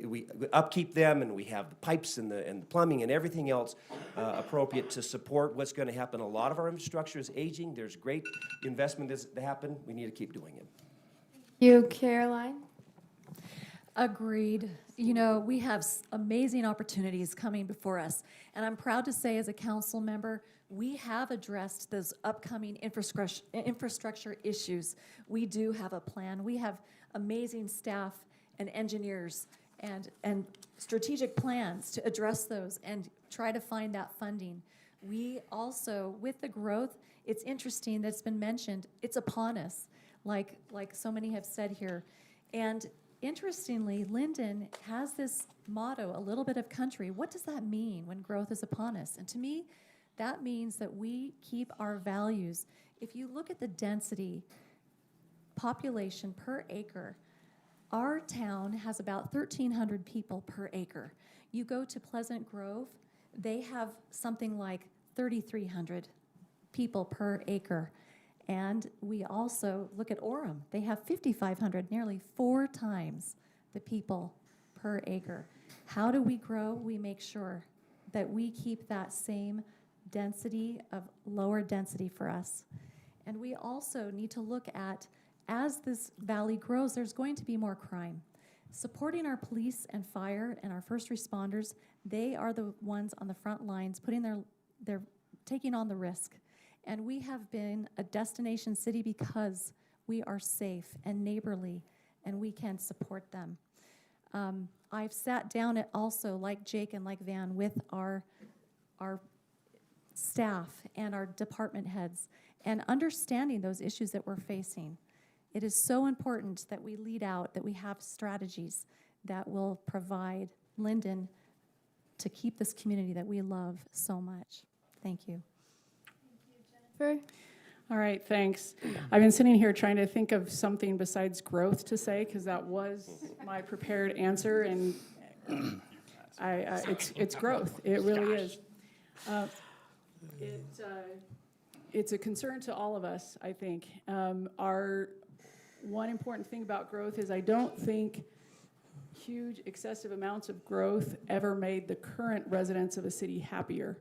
We upkeep them, and we have the pipes and the plumbing and everything else appropriate to support what's going to happen. A lot of our infrastructure is aging. There's great investment to happen. We need to keep doing it. You, Caroline. Agreed. We have amazing opportunities coming before us. And I'm proud to say, as a council member, we have addressed those upcoming infrastructure issues. We do have a plan. We have amazing staff and engineers and strategic plans to address those and try to find that funding. We also, with the growth, it's interesting that's been mentioned, it's upon us, like so many have said here. And interestingly, Linden has this motto, a little bit of country. What does that mean when growth is upon us? And to me, that means that we keep our values. If you look at the density, population per acre, our town has about 1,300 people per acre. You go to Pleasant Grove, they have something like 3,300 people per acre. And we also look at Orem. They have 5,500, nearly 4 times the people per acre. How do we grow? We make sure that we keep that same density of lower density for us. And we also need to look at, as this valley grows, there's going to be more crime. Supporting our police and fire and our first responders, they are the ones on the front lines they're taking on the risk. And we have been a destination city because we are safe and neighborly and we can support them. I've sat down also, like Jake and like Van, with our staff and our department heads and understanding those issues that we're facing. It is so important that we lead out, that we have strategies that will provide Linden to keep this community that we love so much. Thank you. Jennifer. All right, thanks. I've been sitting here trying to think of something besides growth to say, because that was my prepared answer, and it's growth. It really is. It's a concern to all of us, I think. Our one important thing about growth is I don't think huge, excessive amounts of growth ever made the current residents of a city happier.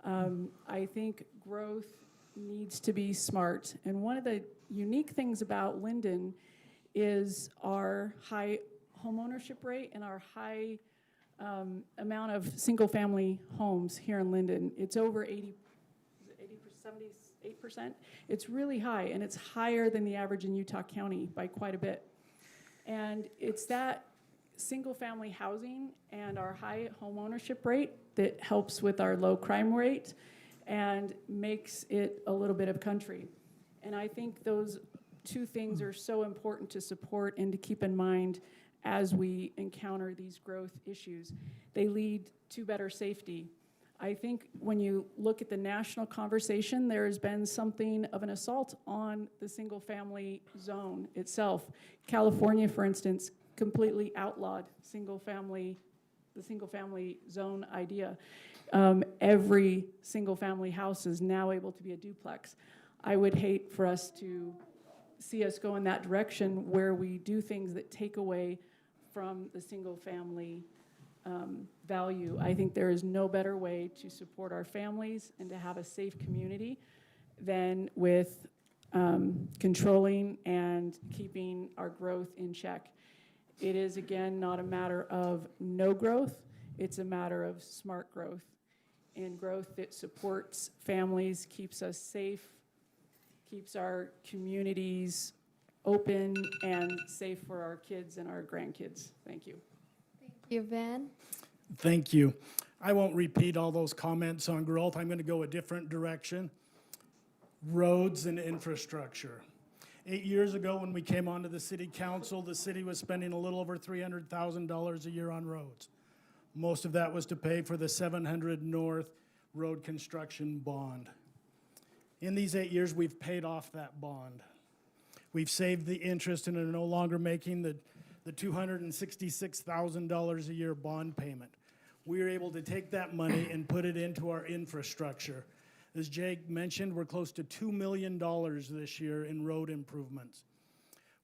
I think growth needs to be smart. And one of the unique things about Linden is our high homeownership rate and our high amount of single-family homes here in Linden. It's over 78%. It's really high, and it's higher than the average in Utah County by quite a bit. And it's that single-family housing and our high home ownership rate that helps with our low crime rate and makes it a little bit of country. And I think those two things are so important to support and to keep in mind as we encounter these growth issues. They lead to better safety. I think when you look at the national conversation, there has been something of an assault on the single-family zone itself. California, for instance, completely outlawed the single-family zone idea. Every single-family house is now able to be a duplex. I would hate for us to see us go in that direction where we do things that take away from the single-family value. I think there is no better way to support our families and to have a safe community than with controlling and keeping our growth in check. It is, again, not a matter of no growth, it's a matter of smart growth, and growth that supports families, keeps us safe, keeps our communities open and safe for our kids and our grandkids. Thank you. Thank you, Van. Thank you. I won't repeat all those comments on growth. I'm going to go a different direction. Roads and infrastructure. 8 years ago when we came onto the city council, the city was spending a little over $300,000 a year on roads. Most of that was to pay for the 700 North road construction bond. In these 8 years, we've paid off that bond. We've saved the interest and are no longer making the $266,000 a year bond payment. We were able to take that money and put it into our infrastructure. As Jake mentioned, we're close to $2 million this year in road improvements.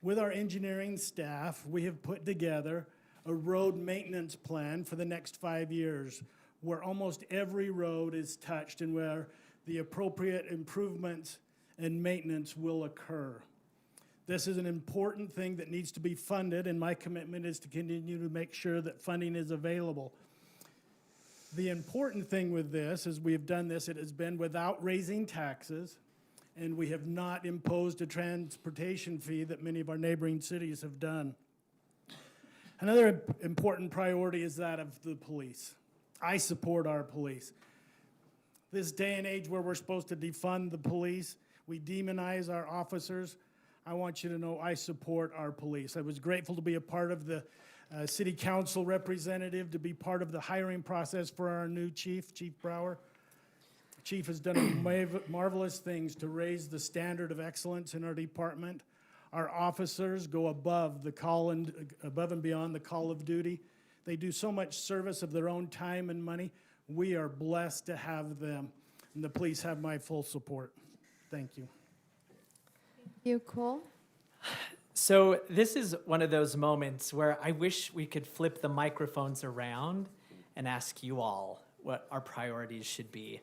With our engineering staff, we have put together a road maintenance plan for the next 5 years, where almost every road is touched and where the appropriate improvements and maintenance will occur. This is an important thing that needs to be funded, and my commitment is to continue to make sure that funding is available. The important thing with this is we have done this, it has been without raising taxes, and we have not imposed a transportation fee that many of our neighboring cities have done. Another important priority is that of the police. I support our police. This day and age where we're supposed to defund the police, we demonize our officers. I want you to know I support our police. I was grateful to be a part of the city council representative, to be part of the hiring process for our new chief, Chief Brower. Chief has done marvelous things to raise the standard of excellence in our department. Our officers go above and beyond the call of duty. They do so much service of their own time and money. We are blessed to have them, and the police have my full support. Thank you. Thank you, Cole. So this is one of those moments where I wish we could flip the microphones around and ask you all what our priorities should be.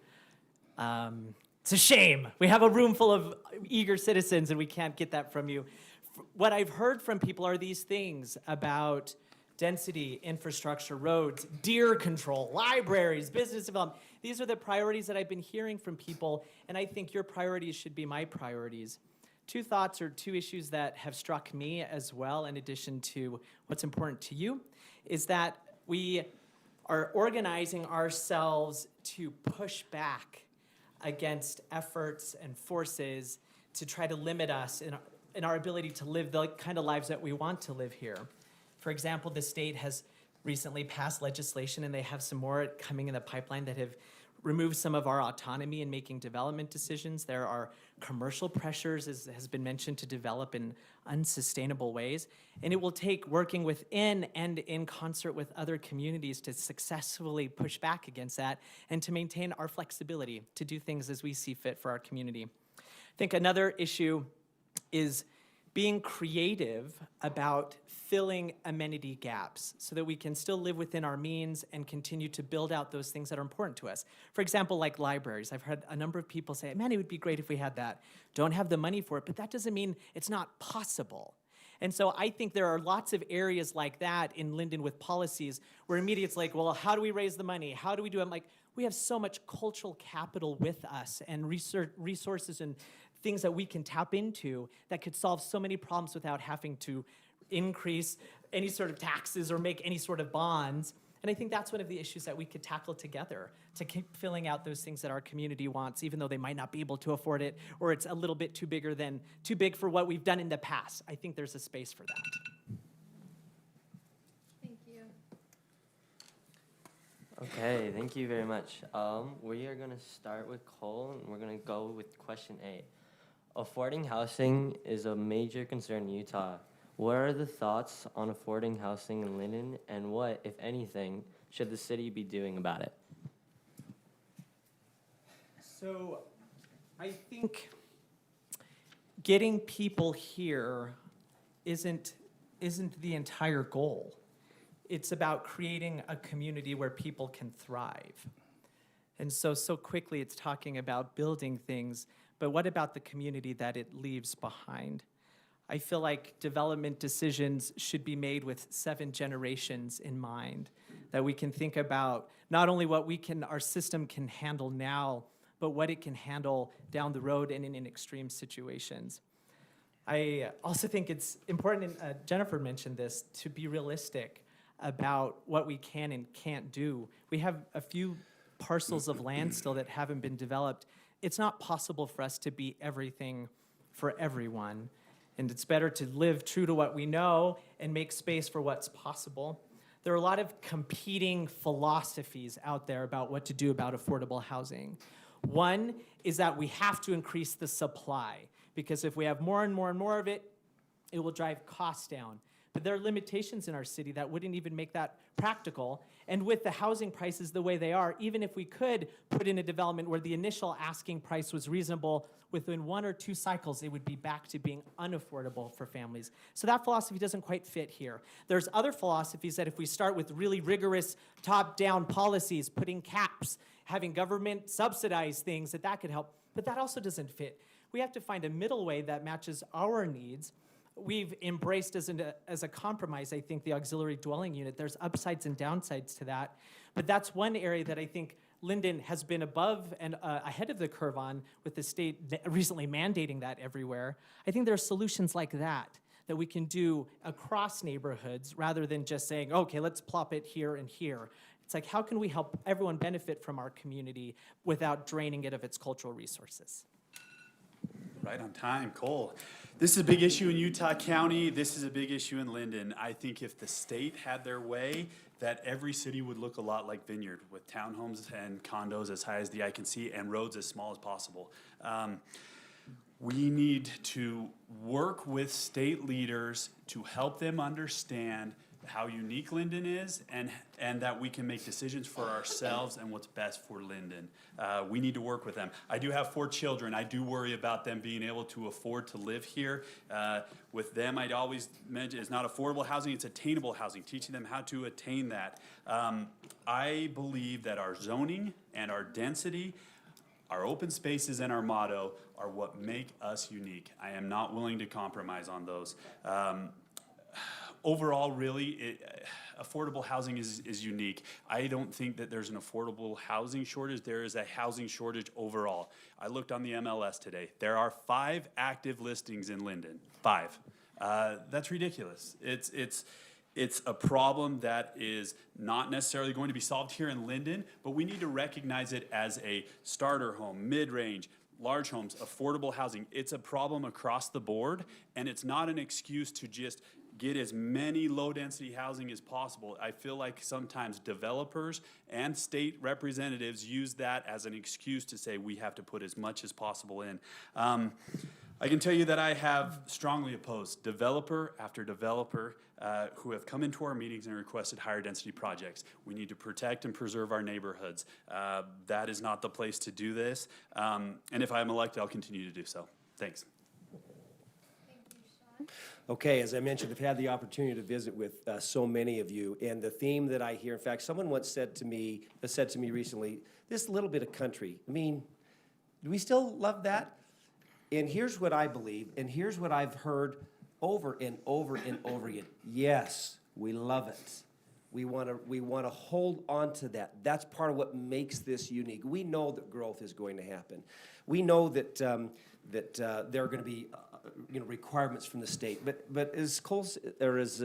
It's a shame. We have a room full of eager citizens and we can't get that from you. What I've heard from people are these things about density, infrastructure, roads, deer control, libraries, business development. These are the priorities that I've been hearing from people, and I think your priorities should be my priorities. Two thoughts or two issues that have struck me as well, in addition to what's important to you, is that we are organizing ourselves to push back against efforts and forces to try to limit us in our ability to live the kind of lives that we want to live here. For example, the state has recently passed legislation, and they have some more coming in the pipeline that have removed some of our autonomy in making development decisions. There are commercial pressures, as has been mentioned, to develop in unsustainable ways. And it will take working within and in concert with other communities to successfully push back against that and to maintain our flexibility to do things as we see fit for our community. I think another issue is being creative about filling amenity gaps so that we can still live within our means and continue to build out those things that are important to us. For example, like libraries. I've heard a number of people say, man, it would be great if we had that. Don't have the money for it, but that doesn't mean it's not possible. And so I think there are lots of areas like that in Linden with policies where immediately it's like, well, how do we raise the money? How do we do it? I'm like, we have so much cultural capital with us and resources and things that we can tap into that could solve so many problems without having to increase any sort of taxes or make any sort of bonds. And I think that's one of the issues that we could tackle together to keep filling out those things that our community wants, even though they might not be able to afford it, or it's a little bit too big for what we've done in the past. I think there's a space for that. Thank you. Okay, thank you very much. We are going to start with Cole, and we're going to go with question 8. Affording housing is a major concern in Utah. What are the thoughts on affording housing in Linden, and what, if anything, should the city be doing about it? So I think getting people here isn't the entire goal. It's about creating a community where people can thrive. And so quickly it's talking about building things, but what about the community that it leaves behind? I feel like development decisions should be made with 7 generations in mind, that we can think about not only what our system can handle now, but what it can handle down the road and in extreme situations. I also think it's important, and Jennifer mentioned this, to be realistic about what we can and can't do. We have a few parcels of land still that haven't been developed. It's not possible for us to be everything for everyone. And it's better to live true to what we know and make space for what's possible. There are a lot of competing philosophies out there about what to do about affordable housing. One is that we have to increase the supply, because if we have more and more and more of it, it will drive costs down. But there are limitations in our city that wouldn't even make that practical. And with the housing prices the way they are, even if we could put in a development where the initial asking price was reasonable, within 1 or 2 cycles, it would be back to being unaffordable for families. So that philosophy doesn't quite fit here. There's other philosophies that if we start with really rigorous top-down policies, putting caps, having government subsidize things, that could help. But that also doesn't fit. We have to find a middle way that matches our needs. We've embraced as a compromise, I think, the auxiliary dwelling unit. There's upsides and downsides to that. But that's one area that I think Linden has been above and ahead of the curve on, with the state recently mandating that everywhere. I think there are solutions like that we can do across neighborhoods rather than just saying, okay, let's plop it here and here. It's like, how can we help everyone benefit from our community without draining it of its cultural resources? Right on time, Cole. This is a big issue in Utah County. This is a big issue in Linden. I think if the state had their way, that every city would look a lot like Vineyard, with townhomes and condos as high as the eye can see and roads as small as possible. We need to work with state leaders to help them understand how unique Linden is, and that we can make decisions for ourselves and what's best for Linden. We need to work with them. I do have 4 children. I do worry about them being able to afford to live here. With them, I'd always mention it's not affordable housing, it's attainable housing, teaching them how to attain that. I believe that our zoning and our density, our open spaces and our motto are what make us unique. I am not willing to compromise on those. Overall, really, affordable housing is unique. I don't think that there's an affordable housing shortage. There is a housing shortage overall. I looked on the MLS today. There are 5 active listings in Linden. 5. That's ridiculous. It's a problem that is not necessarily going to be solved here in Linden, but we need to recognize it as a starter home, mid-range, large homes, affordable housing. It's a problem across the board, and it's not an excuse to just get as many low-density housing as possible. I feel like sometimes developers and state representatives use that as an excuse to say we have to put as much as possible in. I can tell you that I have strongly opposed developer after developer who have come into our meetings and requested higher density projects. We need to protect and preserve our neighborhoods. That is not the place to do this. And if I'm elected, I'll continue to do so. Thanks. Okay, as I mentioned, I've had the opportunity to visit with so many of you, and the theme that I hear, in fact, someone once said to me recently, this little bit of country, I mean, do we still love that? And here's what I believe, and here's what I've heard over and over and over again. Yes, we love it. We want to hold on to that. That's part of what makes this unique. We know that growth is going to happen. We know that there are going to be requirements from the state. But as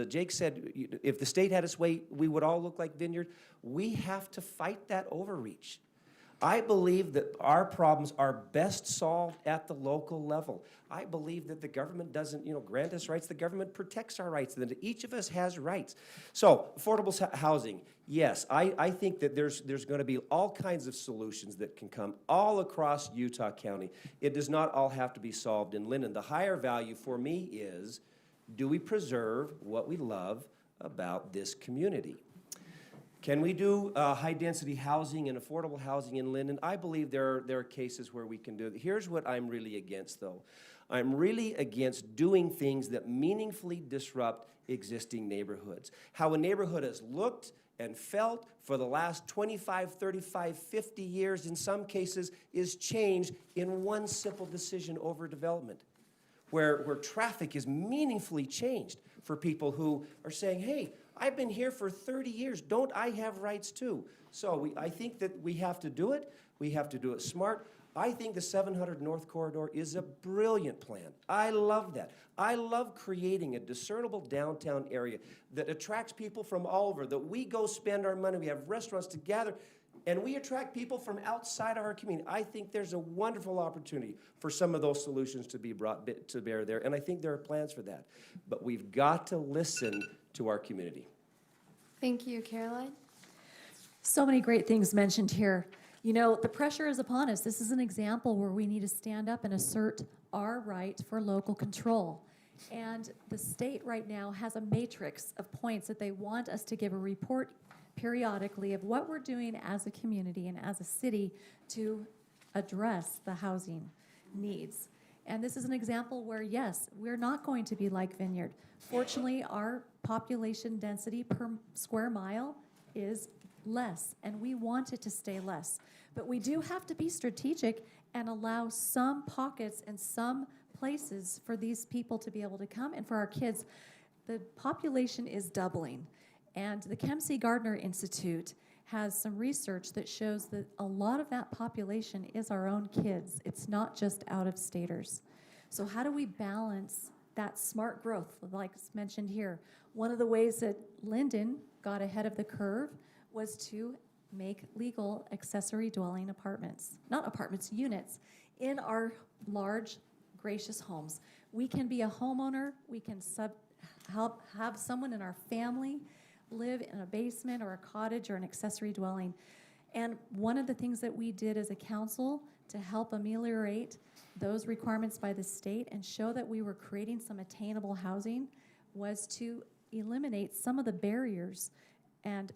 Jake said, if the state had its way, we would all look like Vineyard. We have to fight that overreach. I believe that our problems are best solved at the local level. I believe that the government doesn't, grant us rights. The government protects our rights, and that each of us has rights. So, affordable housing, yes, I think that there's going to be all kinds of solutions that can come all across Utah County. It does not all have to be solved in Linden. The higher value for me is, do we preserve what we love about this community? Can we do high-density housing and affordable housing in Linden? I believe there are cases where we can do it. Here's what I'm really against, though. I'm really against doing things that meaningfully disrupt existing neighborhoods. How a neighborhood has looked and felt for the last 25, 35, 50 years, in some cases, is changed in one simple decision over development, where traffic is meaningfully changed for people who are saying, hey, I've been here for 30 years. Don't I have rights too? So I think that we have to do it. We have to do it smart. I think the 700 North Corridor is a brilliant plan. I love that. I love creating a discernible downtown area that attracts people from all over, that we go spend our money. We have restaurants to gather, and we attract people from outside of our community. I think there's a wonderful opportunity for some of those solutions to be brought to bear there, and I think there are plans for that. But we've got to listen to our community. Thank you, Caroline. So many great things mentioned here. The pressure is upon us. This is an example where we need to stand up and assert our right for local control. And the state right now has a matrix of points that they want us to give a report periodically of what we're doing as a community and as a city to address the housing needs. And this is an example where, yes, we're not going to be like Vineyard. Fortunately, our population density per square mile is less, and we want it to stay less. But we do have to be strategic and allow some pockets and some places for these people to be able to come, and for our kids. The population is doubling, and the Kempsey Gardner Institute has some research that shows that a lot of that population is our own kids. It's not just out-of-staters. So how do we balance that smart growth, like mentioned here? One of the ways that Linden got ahead of the curve was to make legal accessory dwelling units in our large, gracious homes. We can be a homeowner, we can have someone in our family live in a basement or a cottage or an accessory dwelling. And one of the things that we did as a council to help ameliorate those requirements by the state and show that we were creating some attainable housing was to eliminate some of the barriers and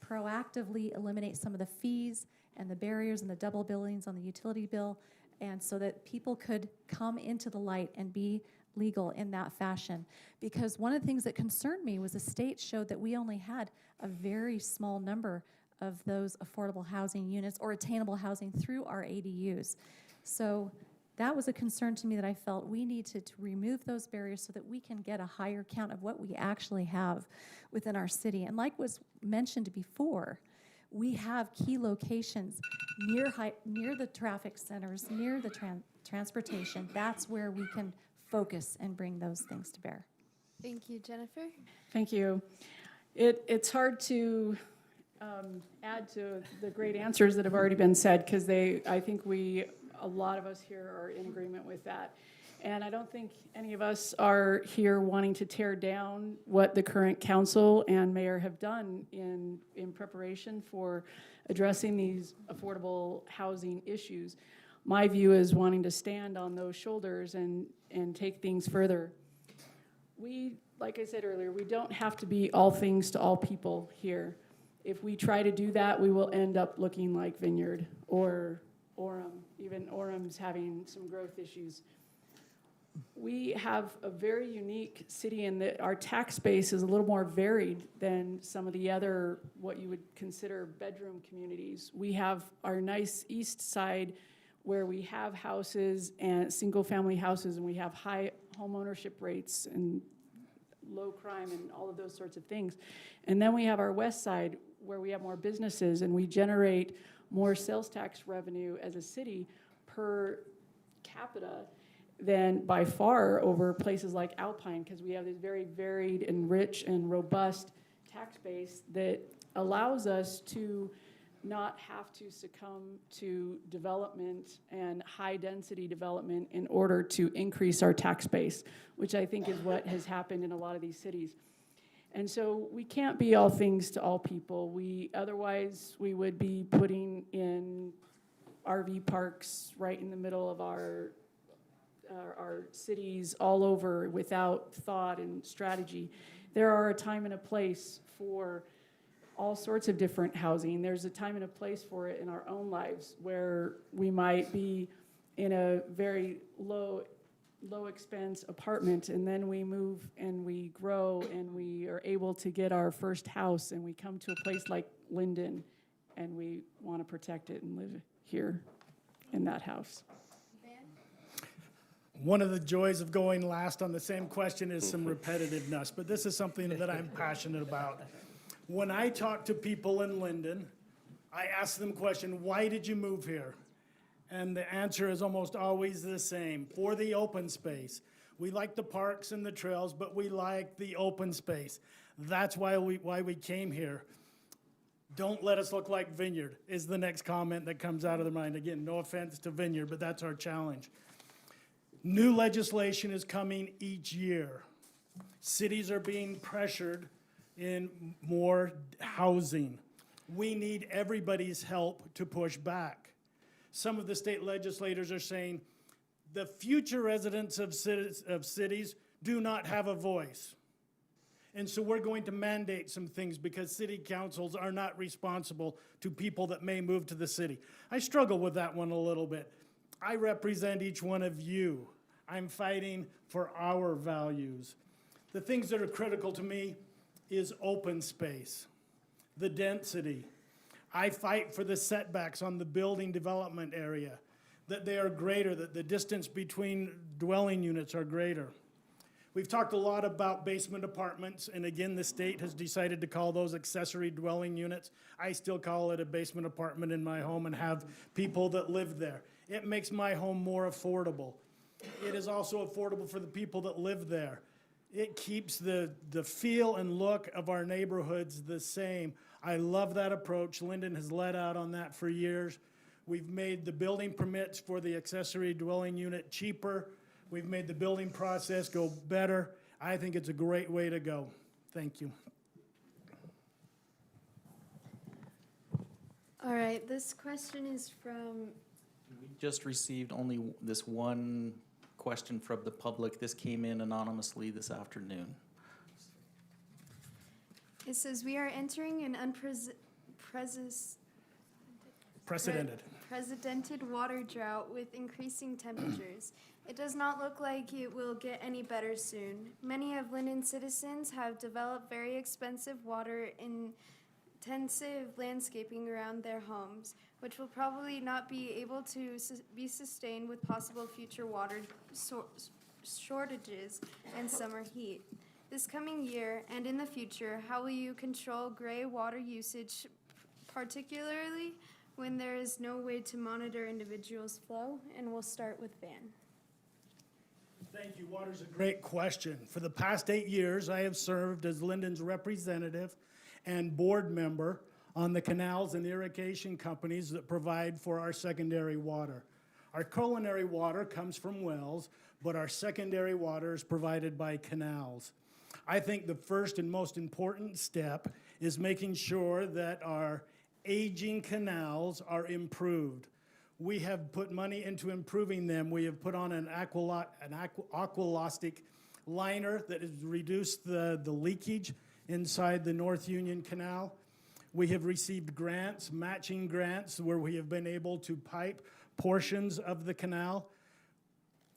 proactively eliminate some of the fees and the barriers and the double billings on the utility bill, and so that people could come into the light and be legal in that fashion. Because one of the things that concerned me was the state showed that we only had a very small number of those affordable housing units or attainable housing through our ADUs. So that was a concern to me, that I felt we needed to remove those barriers so that we can get a higher count of what we actually have within our city. And like was mentioned before, we have key locations near the traffic centers, near the transportation. That's where we can focus and bring those things to bear. Thank you, Jennifer. Thank you. It's hard to add to the great answers that have already been said, because I think a lot of us here are in agreement with that. And I don't think any of us are here wanting to tear down what the current council and mayor have done in preparation for addressing these affordable housing issues. My view is wanting to stand on those shoulders and take things further. Like I said earlier, we don't have to be all things to all people here. If we try to do that, we will end up looking like Vineyard or Orem. Even Orem's having some growth issues. We have a very unique city in that our tax base is a little more varied than some of the other, what you would consider bedroom communities. We have our nice east side where we have houses and single family houses, and we have high home ownership rates and low crime and all of those sorts of things. And then we have our west side where we have more businesses and we generate more sales tax revenue as a city per capita than by far over places like Alpine, because we have this very varied and rich and robust tax base that allows us to not have to succumb to development and high-density development in order to increase our tax base, which I think is what has happened in a lot of these cities. And so we can't be all things to all people. Otherwise, we would be putting in RV parks right in the middle of our cities all over without thought and strategy. There are a time and a place for all sorts of different housing. There's a time and a place for it in our own lives where we might be in a very low expense apartment, and then we move and we grow and we are able to get our first house and we come to a place like Linden and we want to protect it and live here in that house. One of the joys of going last on the same question is some repetitiveness, but this is something that I'm passionate about. When I talk to people in Linden, I ask them the question, why did you move here? And the answer is almost always the same, for the open space. We like the parks and the trails, but we like the open space. That's why we came here. Don't let us look like Vineyard is the next comment that comes out of their mind. Again, no offense to Vineyard, but that's our challenge. New legislation is coming each year. Cities are being pressured in more housing. We need everybody's help to push back. Some of the state legislators are saying the future residents of cities do not have a voice. And so we're going to mandate some things because city councils are not responsible to people that may move to the city. I struggle with that one a little bit. I represent each one of you. I'm fighting for our values. The things that are critical to me is open space, the density. I fight for the setbacks on the building development area, that they are greater, that the distance between dwelling units are greater. We've talked a lot about basement apartments, and again, the state has decided to call those accessory dwelling units. I still call it a basement apartment in my home and have people that live there. It makes my home more affordable. It is also affordable for the people that live there. It keeps the feel and look of our neighborhoods the same. I love that approach. Linden has led out on that for years. We've made the building permits for the accessory dwelling unit cheaper. We've made the building process go better. I think it's a great way to go. Thank you. All right, this question is from, We just received only this one question from the public. This came in anonymously this afternoon. it says, we are entering an unprecedented water drought with increasing temperatures. It does not look like it will get any better soon. Many of Linden's citizens have developed very expensive water-intensive landscaping around their homes, which will probably not be able to be sustained with possible future water shortages and summer heat. This coming year and in the future, how will you control gray water usage, particularly when there is no way to monitor individuals' flow? And we'll start with Van. Thank you. Water's a great question. For the past 8 years, I have served as Linden's representative and board member on the canals and irrigation companies that provide for our secondary water. Our culinary water comes from wells, but our secondary water is provided by canals. I think the first and most important step is making sure that our aging canals are improved. We have put money into improving them. We have put on an aqualastic liner that has reduced the leakage inside the North Union Canal. We have received grants, matching grants, where we have been able to pipe portions of the canal.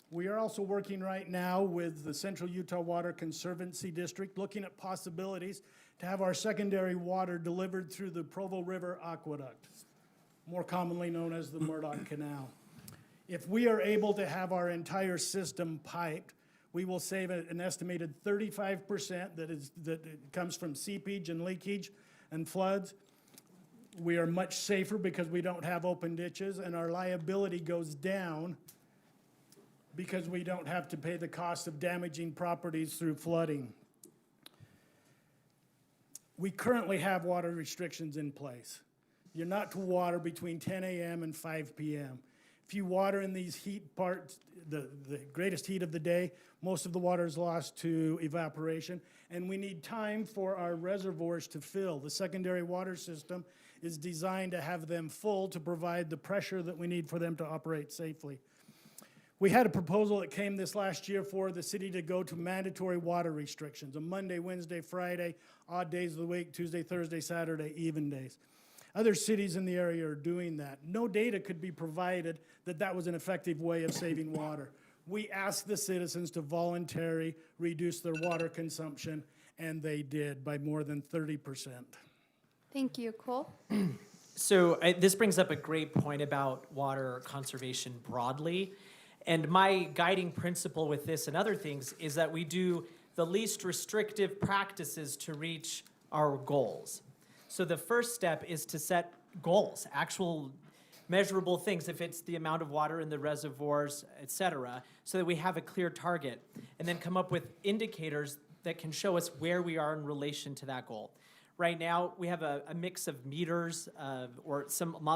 We are also working right now with the Central Utah Water Conservancy District, looking at possibilities to have our secondary water delivered through the Provo River Aqueduct, more commonly known as the Murdoch Canal. If we are able to have our entire system piped, We will save an estimated 35% that comes from seepage and leakage and floods. We are much safer because we don't have open ditches, and our liability goes down because we don't have to pay the cost of damaging properties through flooding. We currently have water restrictions in place. You're not to water between 10 a.m. and 5 p.m. If you water in these heat parts, the greatest heat of the day, most of the water is lost to evaporation, and we need time for our reservoirs to fill. The secondary water system is designed to have them full to provide the pressure that we need for them to operate safely. We had a proposal that came this last year for the city to go to mandatory water restrictions, a Monday, Wednesday, Friday, odd days of the week, Tuesday, Thursday, Saturday, even days. Other cities in the area are doing that. No data could be provided that that was an effective way of saving water. We asked the citizens to voluntarily reduce their water consumption, and they did by more than 30%. Thank you. Cole? So this brings up a great point about water conservation broadly. And my guiding principle with this and other things is that we do the least restrictive practices to reach our goals. So the first step is to set goals, actual measurable things, if it's the amount of water in the reservoirs, et cetera, so that we have a clear target, and then come up with indicators that can show us where we are in relation to that goal. Right now, we have a mix of meters, or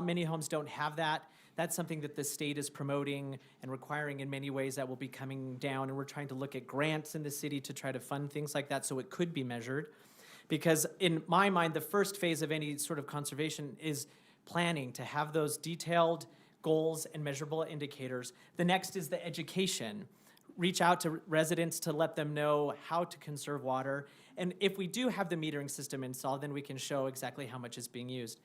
many homes don't have that. That's something that the state is promoting and requiring in many ways that will be coming down, and we're trying to look at grants in the city to try to fund things like that so it could be measured. Because in my mind, the first phase of any sort of conservation is planning, to have those detailed goals and measurable indicators. The next is the education. Reach out to residents to let them know how to conserve water. And if we do have the metering system installed, then we can show exactly how much is being used.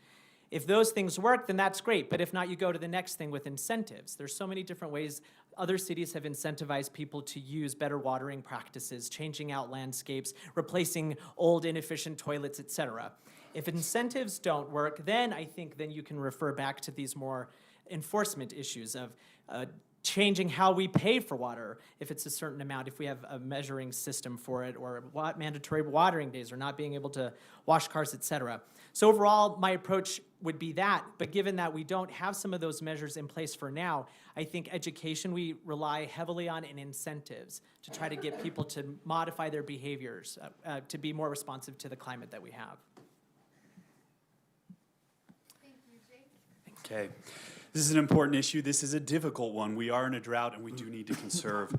If those things work, then that's great. But if not, you go to the next thing with incentives. There's so many different ways other cities have incentivized people to use better watering practices, changing out landscapes, replacing old inefficient toilets, et cetera. If incentives don't work, then I think you can refer back to these more enforcement issues of changing how we pay for water, if it's a certain amount, if we have a measuring system for it, or what mandatory watering days, or not being able to wash cars, et cetera. So overall, my approach would be that, but given that we don't have some of those measures in place for now, I think education we rely heavily on, and incentives to try to get people to modify their behaviors to be more responsive to the climate that we have. Thank you, Jake. Okay. This is an important issue. This is a difficult one. We are in a drought, and we do need to conserve.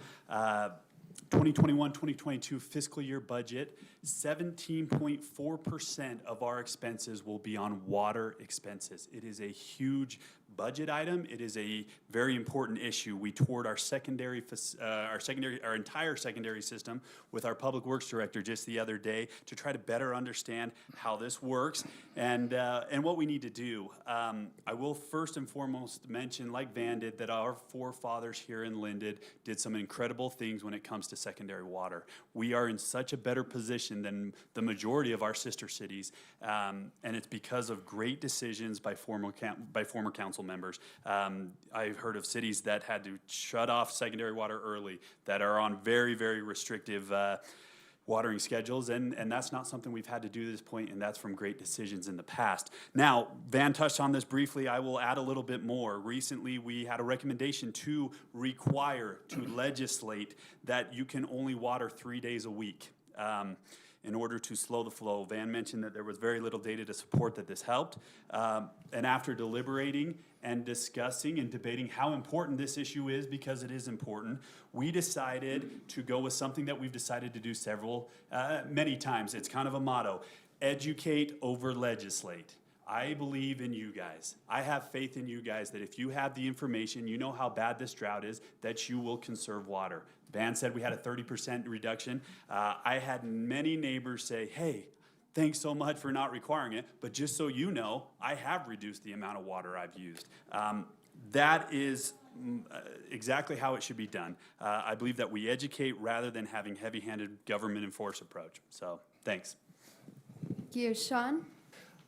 2021-2022 fiscal year budget, 17.4% of our expenses will be on water expenses. It is a huge budget item. It is a very important issue. We toured our entire secondary system with our public works director just the other day to try to better understand how this works and what we need to do. I will first and foremost mention, like Van did, that our forefathers here in Linden did some incredible things when it comes to secondary water. We are in such a better position than the majority of our sister cities, and it's because of great decisions by former council members. I've heard of cities that had to shut off secondary water early, that are on very, very restrictive watering schedules, and that's not something we've had to do to this point, and that's from great decisions in the past. Now, Van touched on this briefly. I will add a little bit more. Recently, we had a recommendation to legislate that you can only water 3 days a week. In order to slow the flow. Van mentioned that there was very little data to support that this helped. And after deliberating and discussing and debating how important this issue is, because it is important, we decided to go with something that we've decided to do many times. It's kind of a motto: educate over legislate. I believe in you guys. I have faith in you guys that if you have the information, you know how bad this drought is, that you will conserve water. Van said we had a 30% reduction. I had many neighbors say, hey, thanks so much for not requiring it, but just so you know, I have reduced the amount of water I've used. That is exactly how it should be done. I believe that we educate rather than having heavy-handed government enforced approach. So, thanks. Thank you. Shawn?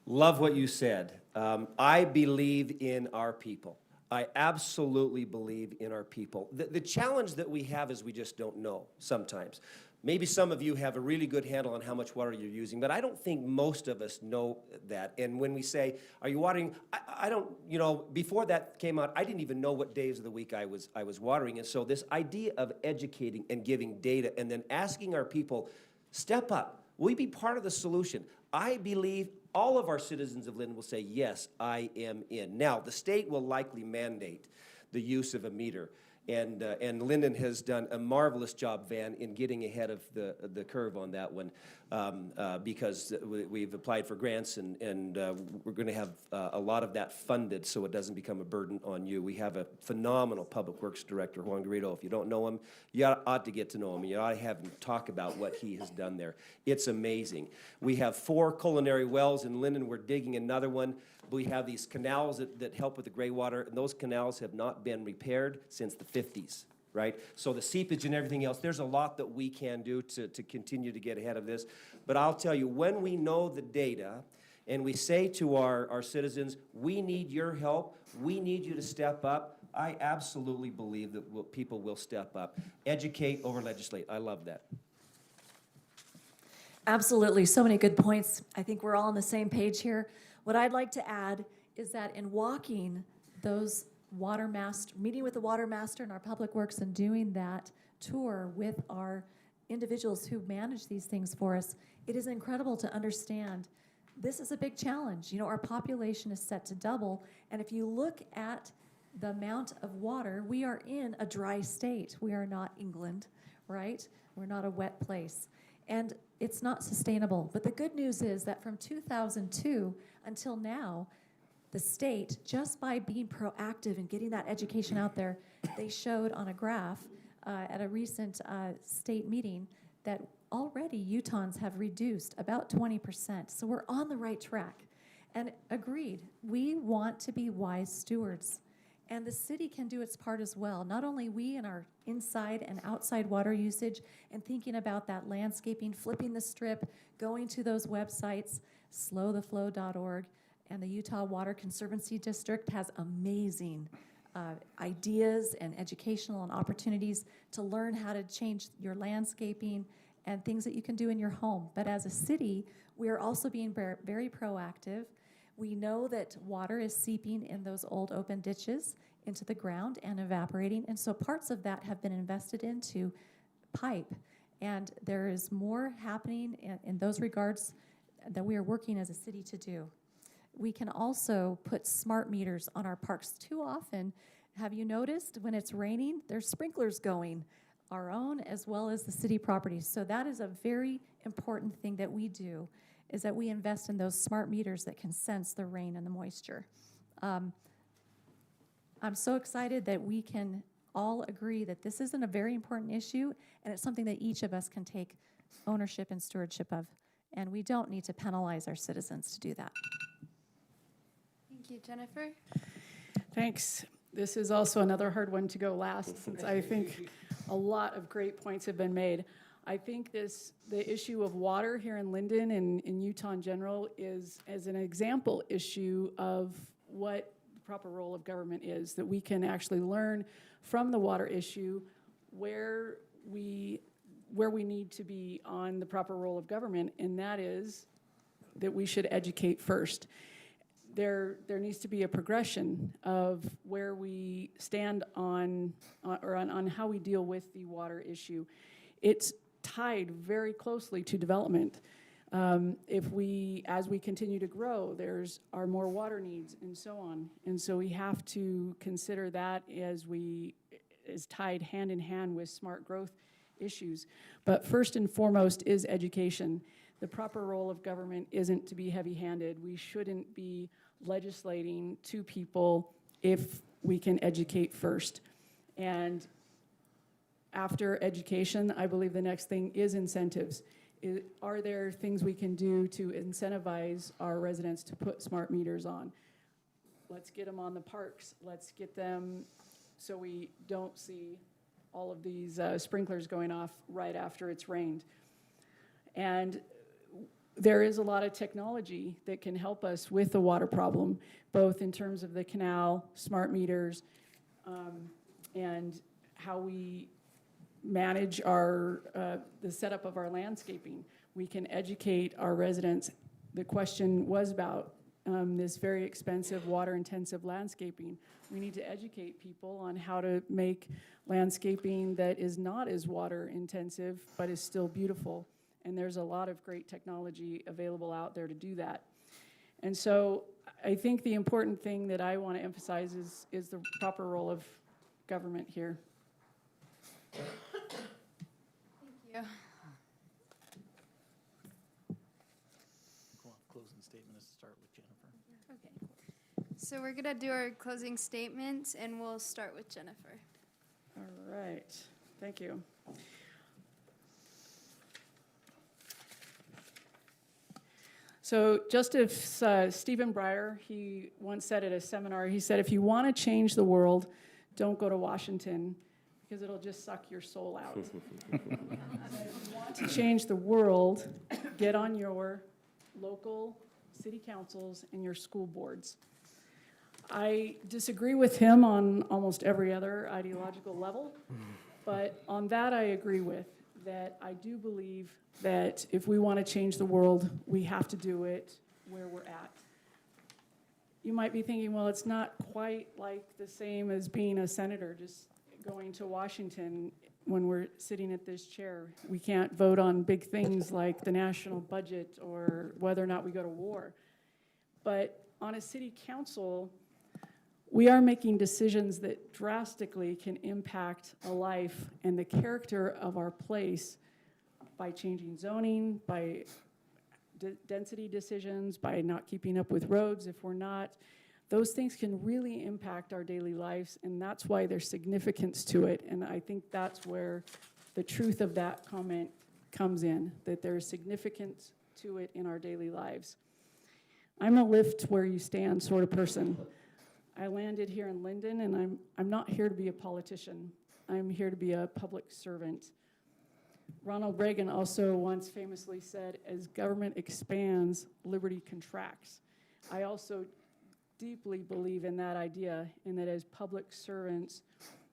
Love what you said. I believe in our people. I absolutely believe in our people. The challenge that we have is we just don't know sometimes. Maybe some of you have a really good handle on how much water you're using, but I don't think most of us know that. And when we say, are you watering? I don't, before that came out, I didn't even know what days of the week I was watering. And so this idea of educating and giving data and then asking our people, step up. Will we be part of the solution? I believe all of our citizens of Linden will say, yes, I am in. Now, the state will likely mandate the use of a meter. And Linden has done a marvelous job, Van, in getting ahead of the curve on that one because we've applied for grants and we're going to have a lot of that funded so it doesn't become a burden on you. We have a phenomenal public works director, Juan Garrido. If you don't know him, you ought to get to know him. You ought to have him talk about what he has done there. It's amazing. We have 4 culinary wells in Linden. We're digging another one. We have these canals that help with the gray water, and those canals have not been repaired since the 50s, right? So the seepage and everything else, there's a lot that we can do to continue to get ahead of this. But I'll tell you, when we know the data and we say to our citizens, we need your help, we need you to step up, I absolutely believe that people will step up. Educate over legislate. I love that. Absolutely, so many good points. I think we're all on the same page here. What I'd like to add is that in walking those meeting with the water master and our public works and doing that tour with our individuals who manage these things for us, it is incredible to understand this is a big challenge. Our population is set to double, and if you look at the amount of water, we are in a dry state. We are not England, right? We're not a wet place. And it's not sustainable. But the good news is that from 2002 until now, the state, just by being proactive and getting that education out there, they showed on a graph at a recent state meeting that already Utahns have reduced about 20%. So we're on the right track. And agreed, we want to be wise stewards. And the city can do its part as well. Not only we in our inside and outside water usage and thinking about that landscaping, flipping the strip, going to those websites, slowtheflow.org, and the Utah Water Conservancy District has amazing ideas and educational and opportunities to learn how to change your landscaping and things that you can do in your home. But as a city, we are also being very proactive. We know that water is seeping in those old open ditches into the ground and evaporating, and so parts of that have been invested into pipe. And there is more happening in those regards that we are working as a city to do. We can also put smart meters on our parks. Too often, have you noticed when it's raining, there's sprinklers going, our own as well as the city properties. So that is a very important thing that we do, is that we invest in those smart meters that can sense the rain and the moisture. I'm so excited that we can all agree that this isn't a very important issue, and it's something that each of us can take ownership and stewardship of, and we don't need to penalize our citizens to do that. Thank you, Jennifer. Thanks. This is also another hard one to go last, since I think a lot of great points have been made. I think the issue of water here in Linden and in Utah in general is as an example issue of what the proper role of government is, that we can actually learn from the water issue where we need to be on the proper role of government, and that is that we should educate first. There needs to be a progression of where we stand on how we deal with the water issue. It's tied very closely to development. As we continue to grow, are more water needs and so on. And so we have to consider that is tied hand in hand with smart growth issues. But first and foremost is education. The proper role of government isn't to be heavy-handed. We shouldn't be legislating to people if we can educate first. And after education, I believe the next thing is incentives. Are there things we can do to incentivize our residents to put smart meters on? Let's get them on the parks. Let's get them so we don't see all of these sprinklers going off right after it's rained. And there is a lot of technology that can help us with the water problem, both in terms of the canal, smart meters, and how we manage our the setup of our landscaping. We can educate our residents. The question was about this very expensive, water-intensive landscaping. We need to educate people on how to make landscaping that is not as water-intensive, but is still beautiful. And there's a lot of great technology available out there to do that. And so I think the important thing that I want to emphasize is the proper role of government here. Thank you. Closing statement is to start with Jennifer. Okay. So we're gonna do our closing statements, and we'll start with Jennifer. All right, thank you. So Justice Stephen Breyer, he once said at a seminar, he said, if you want to change the world, don't go to Washington, because it'll just suck your soul out. If you want to change the world, get on your local city councils and your school boards. I disagree with him on almost every other ideological level, but on that I agree with, that I do believe that if we want to change the world, we have to do it where we're at. You might be thinking, well, it's not quite like the same as being a senator, just going to Washington when we're sitting at this chair. We can't vote on big things like the national budget or whether or not we go to war. But on a city council, we are making decisions that drastically can impact a life and the character of our place by changing zoning, by density decisions, by not keeping up with roads if we're not. Those things can really impact our daily lives, and that's why there's significance to it. And I think that's where the truth of that comment comes in, that there's significance to it in our daily lives. I'm a lift where you stand sort of person. I landed here in Linden, and I'm not here to be a politician. I'm here to be a public servant. Ronald Reagan also once famously said, as government expands, liberty contracts. I also deeply believe in that idea, and that as public servants,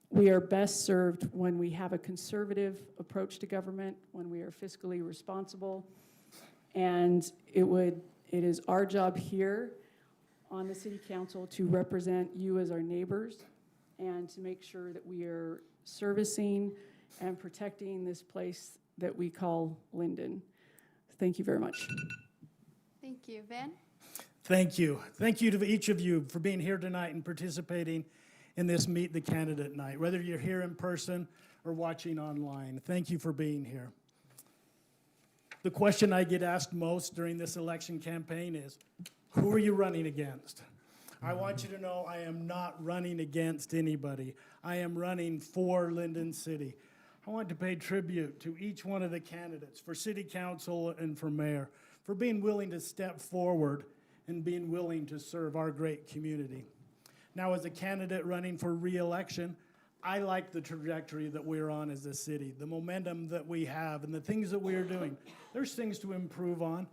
we are best served when we have a conservative approach to government, when we are fiscally responsible, and it is our job here on the city council to represent you as our neighbors and to make sure that we are servicing and protecting this place that we call Linden. Thank you very much. Thank you. Van? Thank you. Thank you to each of you for being here tonight and participating in this Meet the Candidate night, whether you're here in person or watching online. Thank you for being here. The question I get asked most during this election campaign is, who are you running against? I want you to know I am not running against anybody. I am running for Lindon City. I want to pay tribute to each one of the candidates for city council and for mayor for being willing to step forward and being willing to serve our great community. Now, as a candidate running for re-election, I like the trajectory that we're on as a city, the momentum that we have and the things that we are doing. There's things to improve on,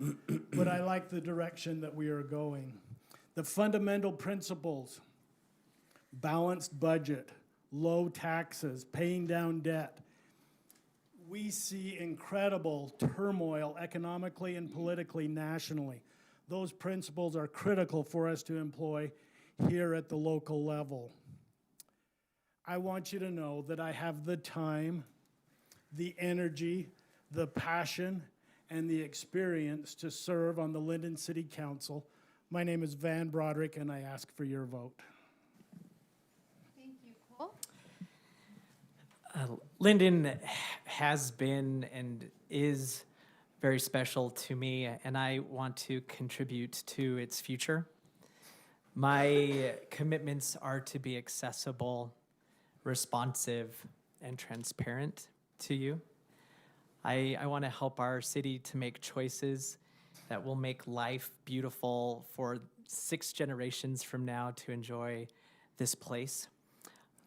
but I like the direction that we are going. The fundamental principles, balanced budget, low taxes, paying down debt. We see incredible turmoil economically and politically nationally. Those principles are critical for us to employ here at the local level. I want you to know that I have the time, the energy, the passion, and the experience to serve on the Linden City Council. My name is Van Broderick, and I ask for your vote. Thank you, Cole. Linden has been and is very special to me, and I want to contribute to its future. My commitments are to be accessible, responsive, and transparent to you. I want to help our city to make choices that will make life beautiful for 6 generations from now to enjoy this place.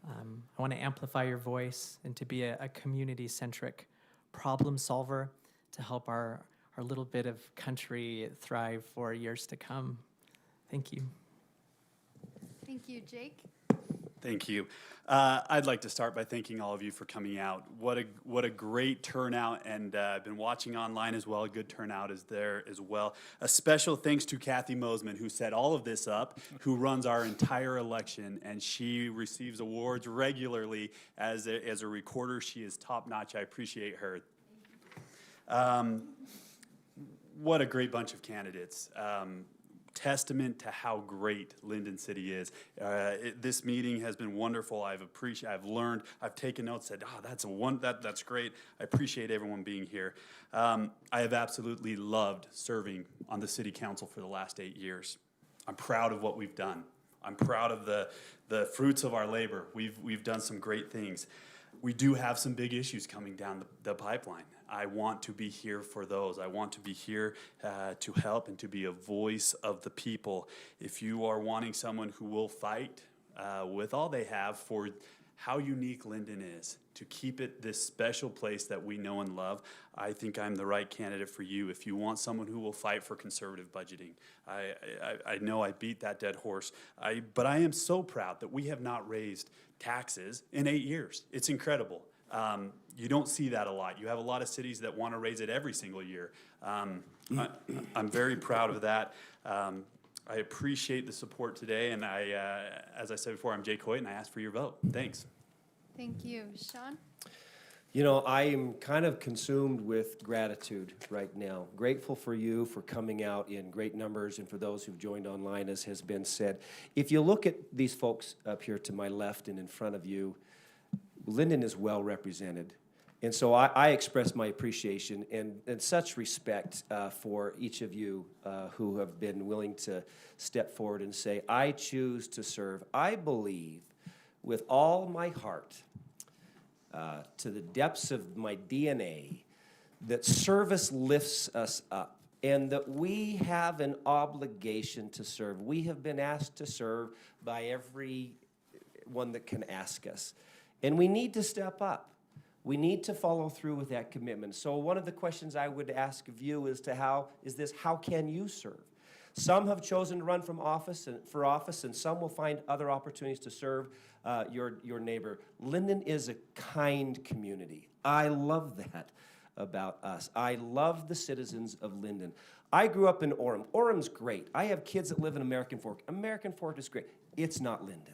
I want to amplify your voice and to be a community-centric problem solver to help our our little bit of country thrive for years to come. Thank you. Thank you, Jake. Thank you. I'd like to start by thanking all of you for coming out. What a great turnout, and I've been watching online as well. A good turnout is there as well. A special thanks to Kathy Mosman, who set all of this up, who runs our entire election, and she receives awards regularly as a recorder. She is top notch. I appreciate her. What a great bunch of candidates. Testament to how great Lindon City is. This meeting has been wonderful. I've learned, I've taken notes, said, that's great. I appreciate everyone being here. I have absolutely loved serving on the city council for the last 8 years. I'm proud of what we've done. I'm proud of the fruits of our labor. We've done some great things. We do have some big issues coming down the pipeline. I want to be here for those. I want to be here to help and to be a voice of the people. If you are wanting someone who will fight with all they have for how unique Linden is, to keep it this special place that we know and love, I think I'm the right candidate for you. If you want someone who will fight for conservative budgeting, I know I beat that dead horse, but I am so proud that we have not raised taxes in 8 years. It's incredible. You don't see that a lot. You have a lot of cities that want to raise it every single year. I'm very proud of that. I appreciate the support today, and as I said before, I'm Jake Hoyt, and I ask for your vote. Thanks. Thank you. Shawn? You know, I am kind of consumed with gratitude right now. Grateful for you for coming out in great numbers, and for those who've joined online, as has been said. If you look at these folks up here to my left and in front of you, Linden is well represented. And so I express my appreciation and such respect for each of you who have been willing to step forward and say, I choose to serve. I believe with all my heart, to the depths of my DNA, that service lifts us up and that we have an obligation to serve. We have been asked to serve by everyone that can ask us. And we need to step up. We need to follow through with that commitment. So one of the questions I would ask of you is how can you serve? Some have chosen to run for office, and some will find other opportunities to serve your neighbor. Linden is a kind community. I love that about us. I love the citizens of Linden. I grew up in Orem. Orem's great. I have kids that live in American Fork. American Fork is great. It's not Linden.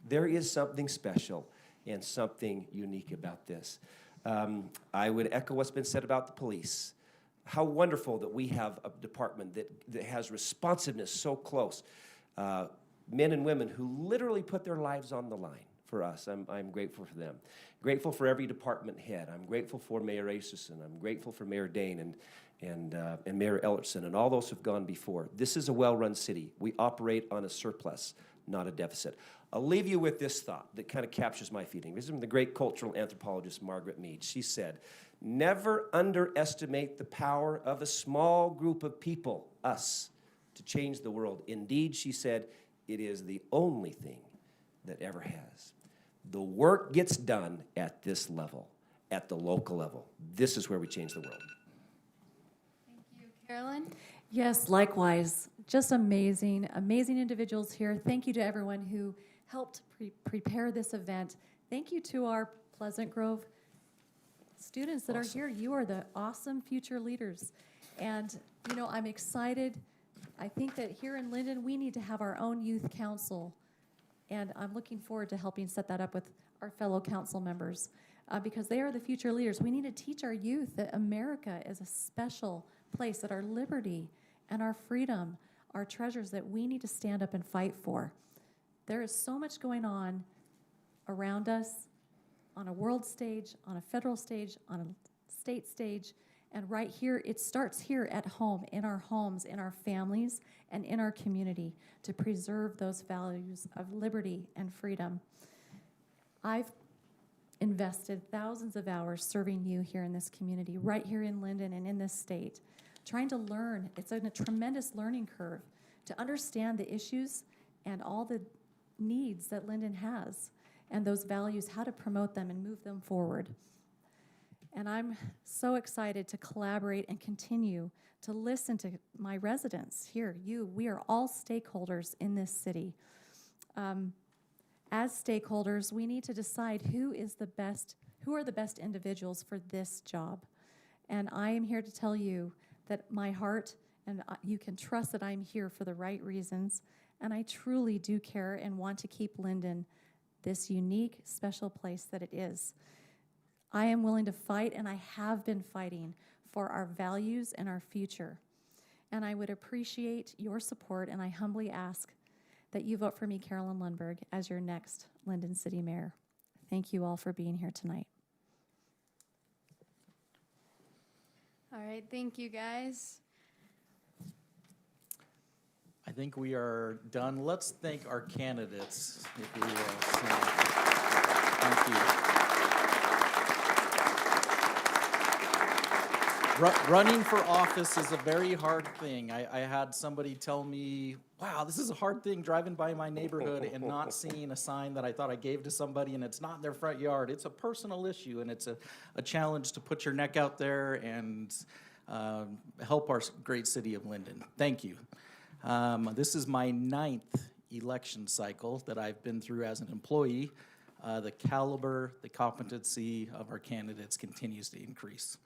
There is something special and something unique about this. I would echo what's been said about the police. How wonderful that we have a department that has responsiveness so close. Men and women who literally put their lives on the line for us. I'm grateful for them. Grateful for every department head. I'm grateful for Mayor Acerson. I'm grateful for Mayor Dane and Mayor Ellertson and all those who've gone before. This is a well-run city. We operate on a surplus, not a deficit. I'll leave you with this thought that kind of captures my feeling. This is from the great cultural anthropologist Margaret Mead. She said, never underestimate the power of a small group of people, us, to change the world. Indeed, she said, it is the only thing that ever has. The work gets done at this level, at the local level. This is where we change the world. Thank you. Carolyn? Yes, likewise. Just amazing, amazing individuals here. Thank you to everyone who helped prepare this event. Thank you to our Pleasant Grove students that are here. You are the awesome future leaders. And, you know, I'm excited. I think that here in Linden, we need to have our own youth council. And I'm looking forward to helping set that up with our fellow council members because they are the future leaders. We need to teach our youth that America is a special place, that our liberty and our freedom are treasures that we need to stand up and fight for. There is so much going on around us on a world stage, on a federal stage, on a state stage, and right here, it starts here at home, in our homes, in our families, and in our community to preserve those values of liberty and freedom. I've invested thousands of hours serving you here in this community, right here in Linden and in this state, trying to learn. It's a tremendous learning curve to understand the issues and all the needs that Linden has and those values, how to promote them and move them forward. And I'm so excited to collaborate and continue to listen to my residents here, we are all stakeholders in this city. As stakeholders, we need to decide who are the best individuals for this job. And I am here to tell you that my heart, and you can trust that I'm here for the right reasons, and I truly do care and want to keep Linden this unique, special place that it is. I am willing to fight, and I have been fighting for our values and our future. And I would appreciate your support, and I humbly ask that you vote for me, Carolyn Lundberg, as your next Linden City Mayor. Thank you all for being here tonight. All right, thank you, guys. I think we are done. Let's thank our candidates, if we will. Thank you. Running for office is a very hard thing. I had somebody tell me, wow, this is a hard thing driving by my neighborhood and not seeing a sign that I thought I gave to somebody and it's not in their front yard. It's a personal issue, and it's a challenge to put your neck out there and help our great city of Linden. Thank you. This is my 9th election cycle that I've been through as an employee. The caliber, the competency of our candidates continues to increase.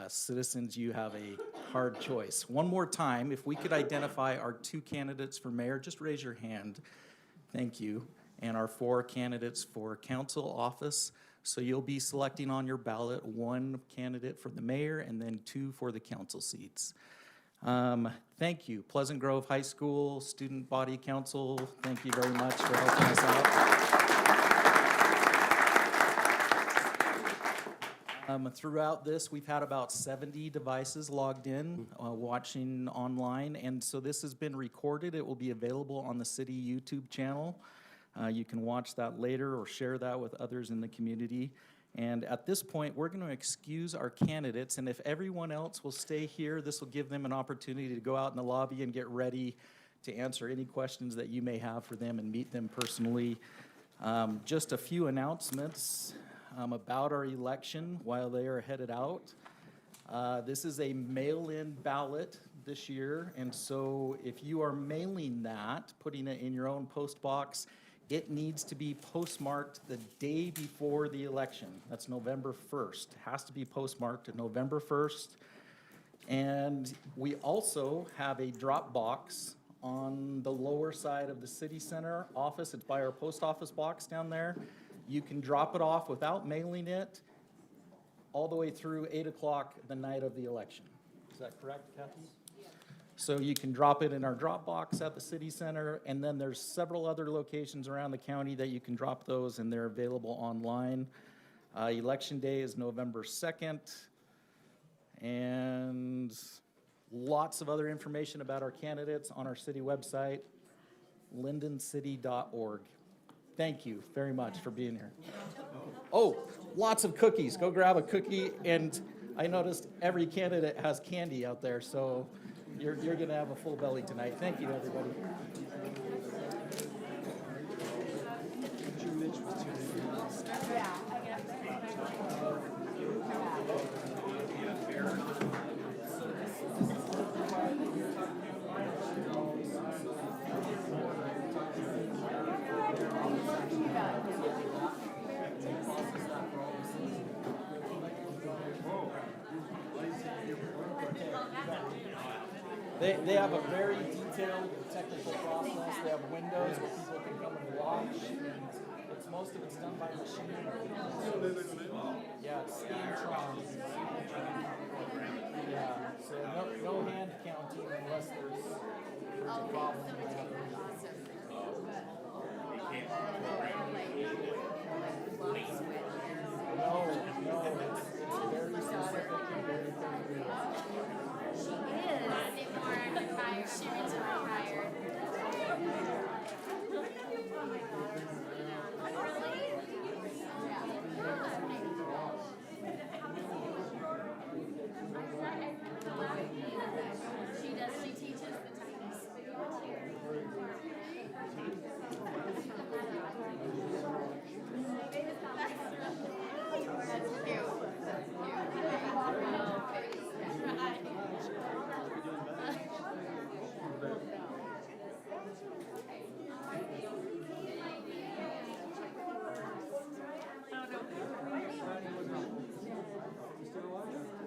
Citizens, you have a hard choice. One more time, if we could identify our 2 candidates for mayor, just raise your hand. Thank you. And our 4 candidates for council office. So you'll be selecting on your ballot 1 candidate for the mayor and then 2 for the council seats. Thank you. Pleasant Grove High School Student Body Council, thank you very much for helping us out. Throughout this, we've had about 70 devices logged in, watching online, and so this has been recorded. It will be available on the city YouTube channel. You can watch that later or share that with others in the community. And at this point, we're going to excuse our candidates, and if everyone else will stay here, this will give them an opportunity to go out in the lobby and get ready to answer any questions that you may have for them and meet them personally. Just a few announcements about our election while they are headed out. This is a mail-in ballot this year, and so if you are mailing that, putting it in your own post box, it needs to be postmarked the day before the election. That's November 1st. It has to be postmarked November 1st. And we also have a drop box on the lower side of the city center office. It's by our post office box down there. You can drop it off without mailing it all the way through 8 o'clock the night of the election. Is that correct, Kathy? Yeah. So you can drop it in our drop box at the city center, and then there's several other locations around the county that you can drop those, and they're available online. Election day is November 2nd, and lots of other information about our candidates on our city website, lindencity.org. Thank you very much for being here. Oh, lots of cookies. Go grab a cookie. And I noticed every candidate has candy out there, so you're going to have a full belly tonight. Thank you, everybody. They have a very detailed technical process. They have windows where people can come and watch. And most of it's done by machine. Yeah, it's Steamtron. Yeah, so no hand counting unless there's a problem. No, it's very specific and very clear. She is retired. Great.